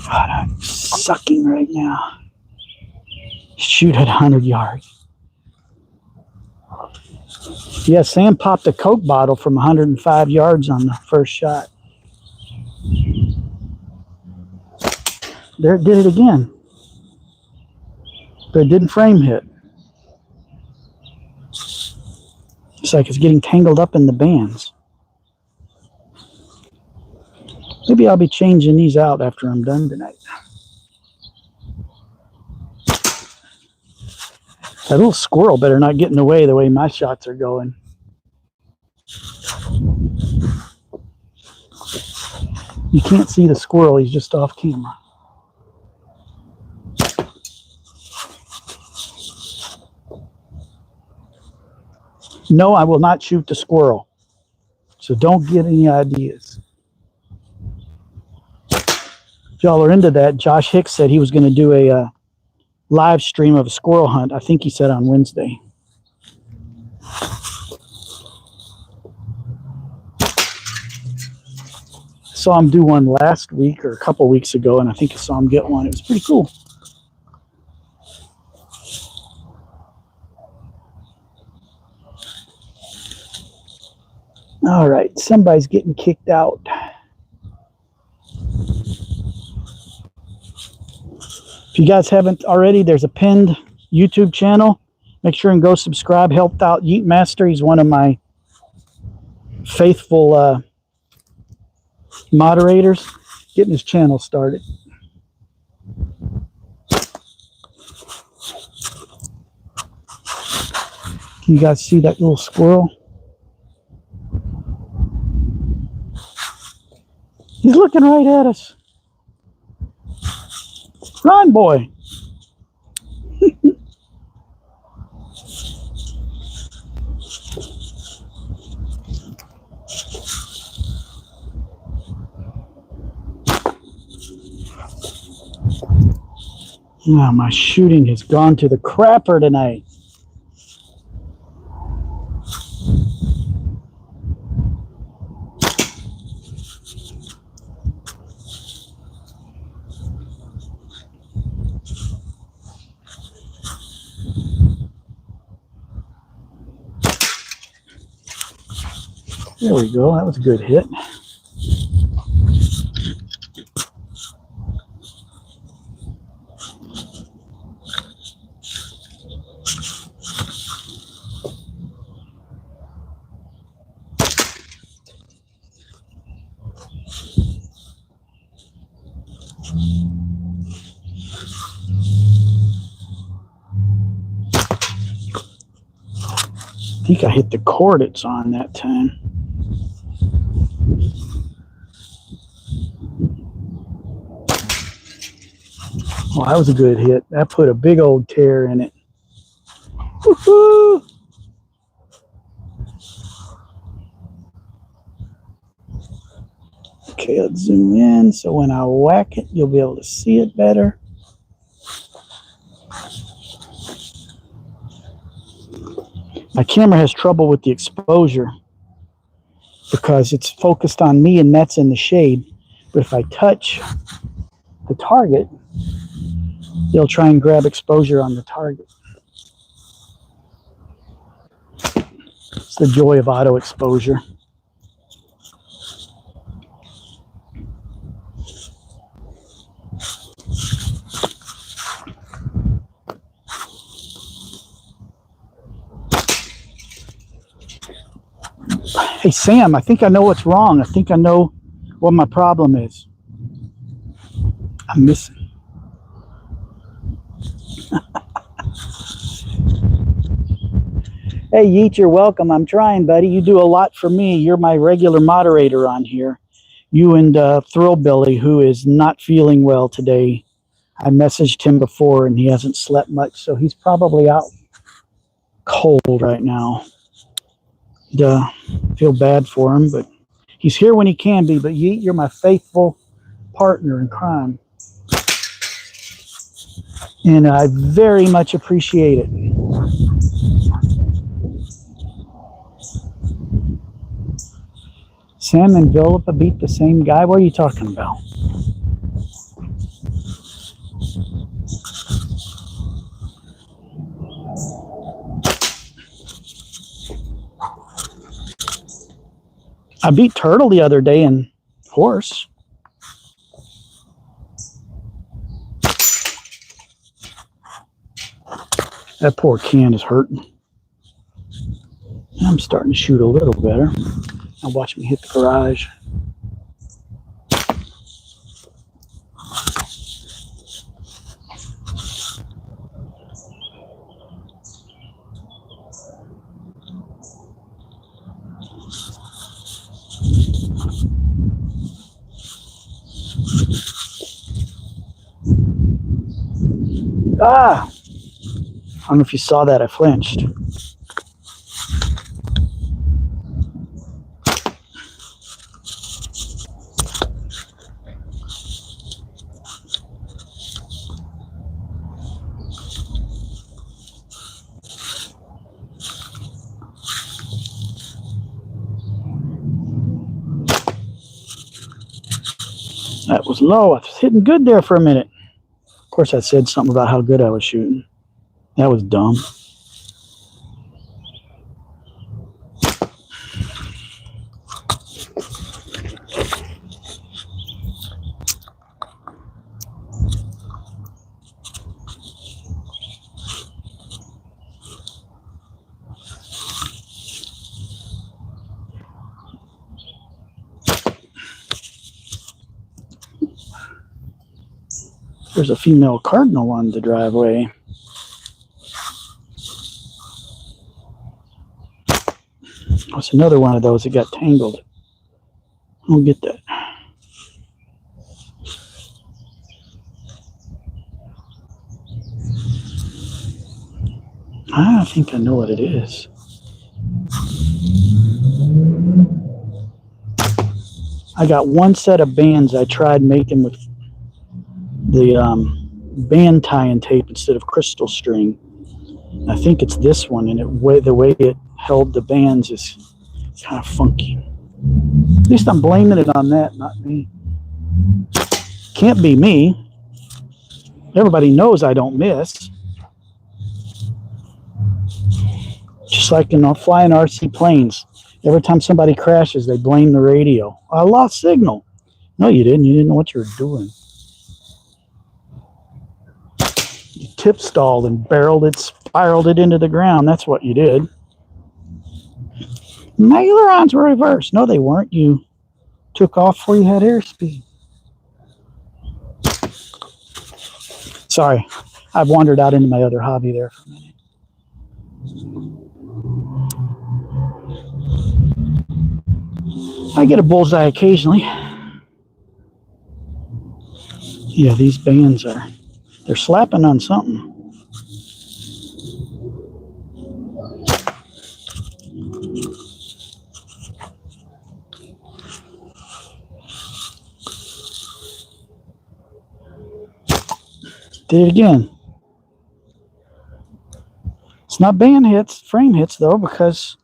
God, I'm sucking right now. Shoot at 100 yards. Yeah, Sam popped a Coke bottle from 105 yards on the first shot. There it did it again. But it didn't frame hit. It's like it's getting tangled up in the bands. Maybe I'll be changing these out after I'm done tonight. That little squirrel better not get in the way my shots are going. You can't see the squirrel, he's just off camera. No, I will not shoot the squirrel. So don't get any ideas. If y'all are into that, Josh Hicks said he was going to do a live stream of a squirrel hunt. I think he said on Wednesday. Saw him do one last week or a couple weeks ago, and I think I saw him get one. It was pretty cool. All right, somebody's getting kicked out. If you guys haven't already, there's a pinned YouTube channel. Make sure and go subscribe. Helped out Yeet Master. He's one of my faithful moderators. Getting his channel started. Can you guys see that little squirrel? He's looking right at us. Run, boy. Oh, my shooting has gone to the crapper tonight. There we go. That was a good hit. I think I hit the cord it's on that time. Oh, that was a good hit. That put a big old tear in it. Woo-hoo! Okay, let's zoom in so when I whack it, you'll be able to see it better. My camera has trouble with the exposure because it's focused on me and that's in the shade. But if I touch the target, it'll try and grab exposure on the target. It's the joy of auto exposure. Hey, Sam, I think I know what's wrong. I think I know what my problem is. I'm missing. Hey, Yeet, you're welcome. I'm trying, buddy. You do a lot for me. You're my regular moderator on here. You and Thrillbilly, who is not feeling well today. I messaged him before, and he hasn't slept much, so he's probably out cold right now. Feel bad for him, but he's here when he can be. But Yeet, you're my faithful partner in crime, and I very much appreciate it. Sam and Philippa beat the same guy. What are you talking about? I beat Turtle the other day in horse. That poor can is hurting. I'm starting to shoot a little better. Now watch me hit the garage. Ah! I don't know if you saw that. I flinched. That was low. I was hitting good there for a minute. Of course, I said something about how good I was shooting. That was dumb. There's a female cardinal on the driveway. That's another one of those that got tangled. I'll get that. I think I know what it is. I got one set of bands I tried making with the band tie-in tape instead of crystal string. I think it's this one, and the way it held the bands is kind of funky. At least I'm blaming it on that, not me. Can't be me. Everybody knows I don't miss. Just like flying RC planes. Every time somebody crashes, they blame the radio. I lost signal. No, you didn't. You didn't know what you were doing. You tip stalled and spiraled it into the ground. That's what you did. My ailerons were reversed. No, they weren't. You took off before you had airspeed. Sorry, I've wandered out into my other hobby there for a minute. I get a bullseye occasionally. Yeah, these bands they're slapping on something. Did it again. It's not band hits, frame hits though, because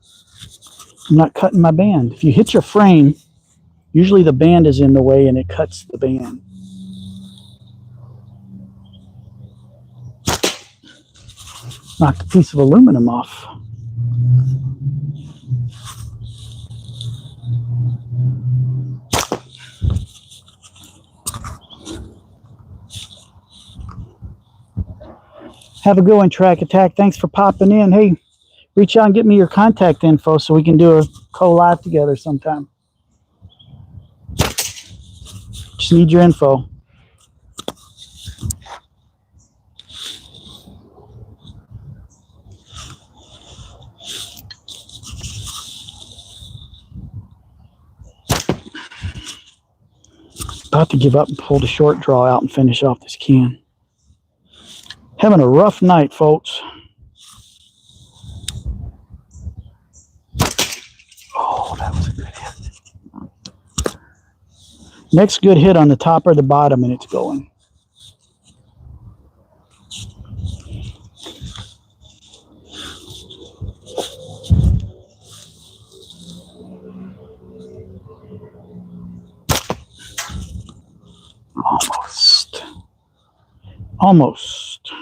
I'm not cutting my band. If you hit your frame, usually the band is in the way and it cuts the band. Knocked a piece of aluminum off. Have a good one, Track Attack. Thanks for popping in. Hey, reach out and get me your contact info so we can do a co-live together sometime. Just need your info. About to give up and pull the short draw out and finish off this can. Having a rough night, folks. Oh, that was a good hit. Next good hit on the top or the bottom, and it's going. Almost.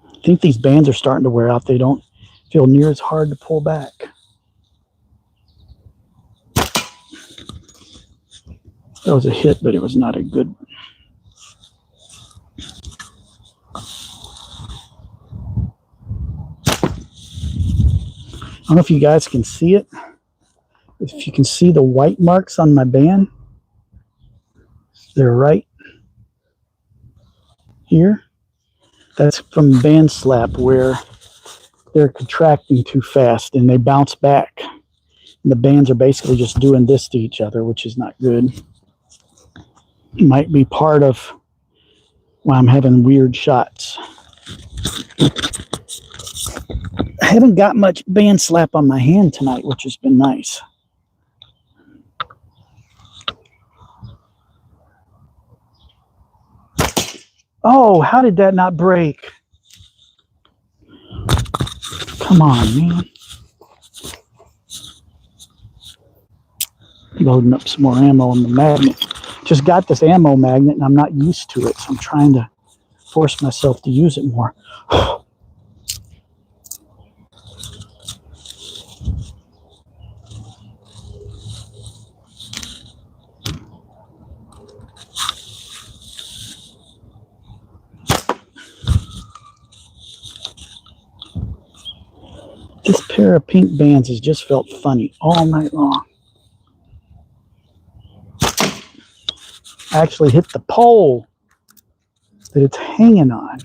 I think these bands are starting to wear out. They don't feel near as hard to pull back. That was a hit, but it was not a good one. I don't know if you guys can see it. If you can see the white marks on my band, they're right here. That's from band slap where they're contracting too fast and they bounce back. And the bands are basically just doing this to each other, which is not good. It might be part of why I'm having weird shots. I haven't got much band slap on my hand tonight, which has been nice. Oh, how did that not break? Come on, man. Loading up some more ammo on the magnet. Just got this ammo magnet and I'm not used to it, so I'm trying to force myself to use it more. This pair of pink bands has just felt funny all night long. I actually hit the pole that it's hanging on.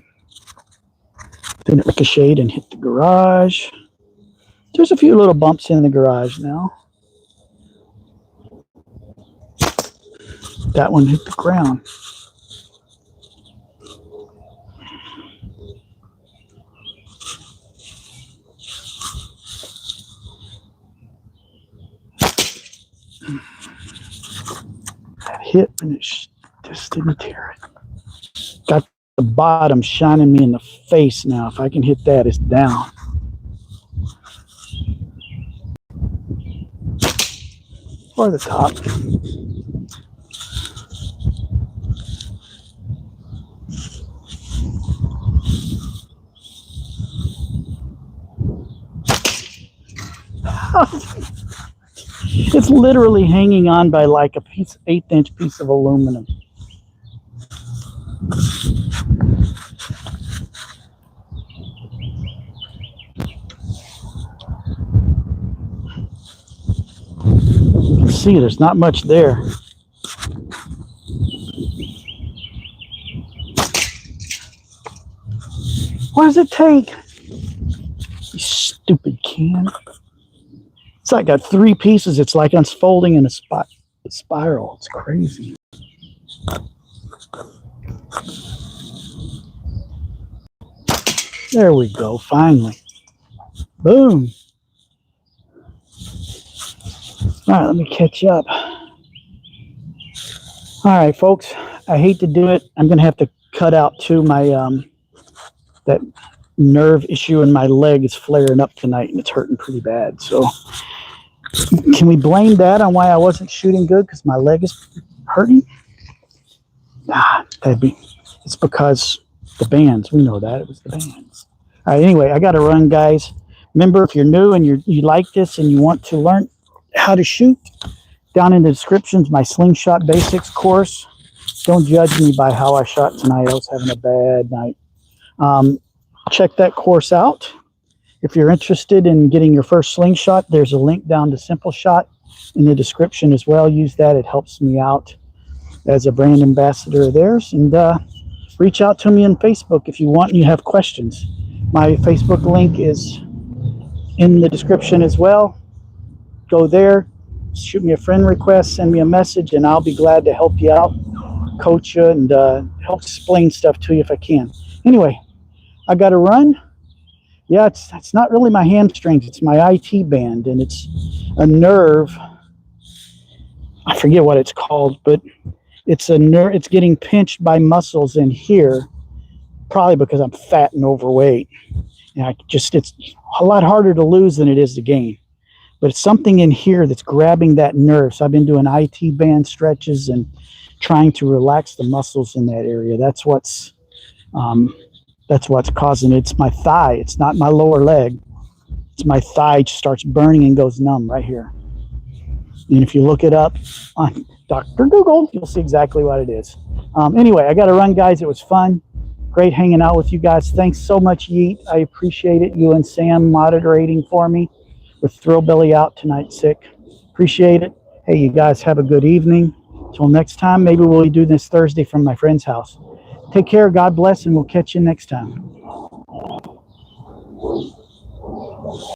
Then it ricocheted and hit the garage. There's a few little bumps in the garage now. That one hit the ground. That hit and it just didn't tear it. Got the bottom shining me in the face now. If I can hit that, it's down. Or the top. It's literally hanging on by like a piece, 1/8 piece of aluminum. You can see there's not much there. What does it take? You stupid can. It's like got 3 pieces. It's like unfolding in a spiral. It's crazy. There we go, finally. Boom. All right, let me catch up. All right, folks, I hate to do it. I'm going to have to cut out too. My that nerve issue in my leg is flaring up tonight, and it's hurting pretty bad. So can we blame that on why I wasn't shooting good because my leg is hurting? Nah, it's because the bands. We know that. It was the bands. All right, anyway, I got to run, guys. Remember, if you're new and you like this and you want to learn how to shoot, down in the descriptions, my Slingshot Basics course. Don't judge me by how I shot tonight. I was having a bad night. Check that course out. If you're interested in getting your first Slingshot, there's a link down to Simpleshot in the description as well. Use that. It helps me out as a brand ambassador of theirs. And reach out to me on Facebook if you want and you have questions. My Facebook link is in the description as well. Go there, shoot me a friend request, send me a message, and I'll be glad to help you out, coach you, and help explain stuff to you if I can. Anyway, I got to run. Yeah, it's not really my hamstrings. It's my IT band, and it's a nerve. I forget what it's called, but it's a nerve. It's getting pinched by muscles in here, probably because I'm fat and overweight. And it's a lot harder to lose than it is to gain. But it's something in here that's grabbing that nerve. So I've been doing IT band stretches and trying to relax the muscles in that area. That's what's causing it. It's my thigh. It's not my lower leg. It's my thigh starts burning and goes numb right here. And if you look it up on Dr. Google, you'll see exactly what it is. Anyway, I got to run, guys. It was fun. Great hanging out with you guys. Thanks so much, Yeet. I appreciate it. You and Sam moderating for me with Thrillbilly out tonight sick. Appreciate it. Hey, you guys have a good evening. Till next time, maybe we'll do this Thursday from my friend's house. Take care. God bless, and we'll catch you next time.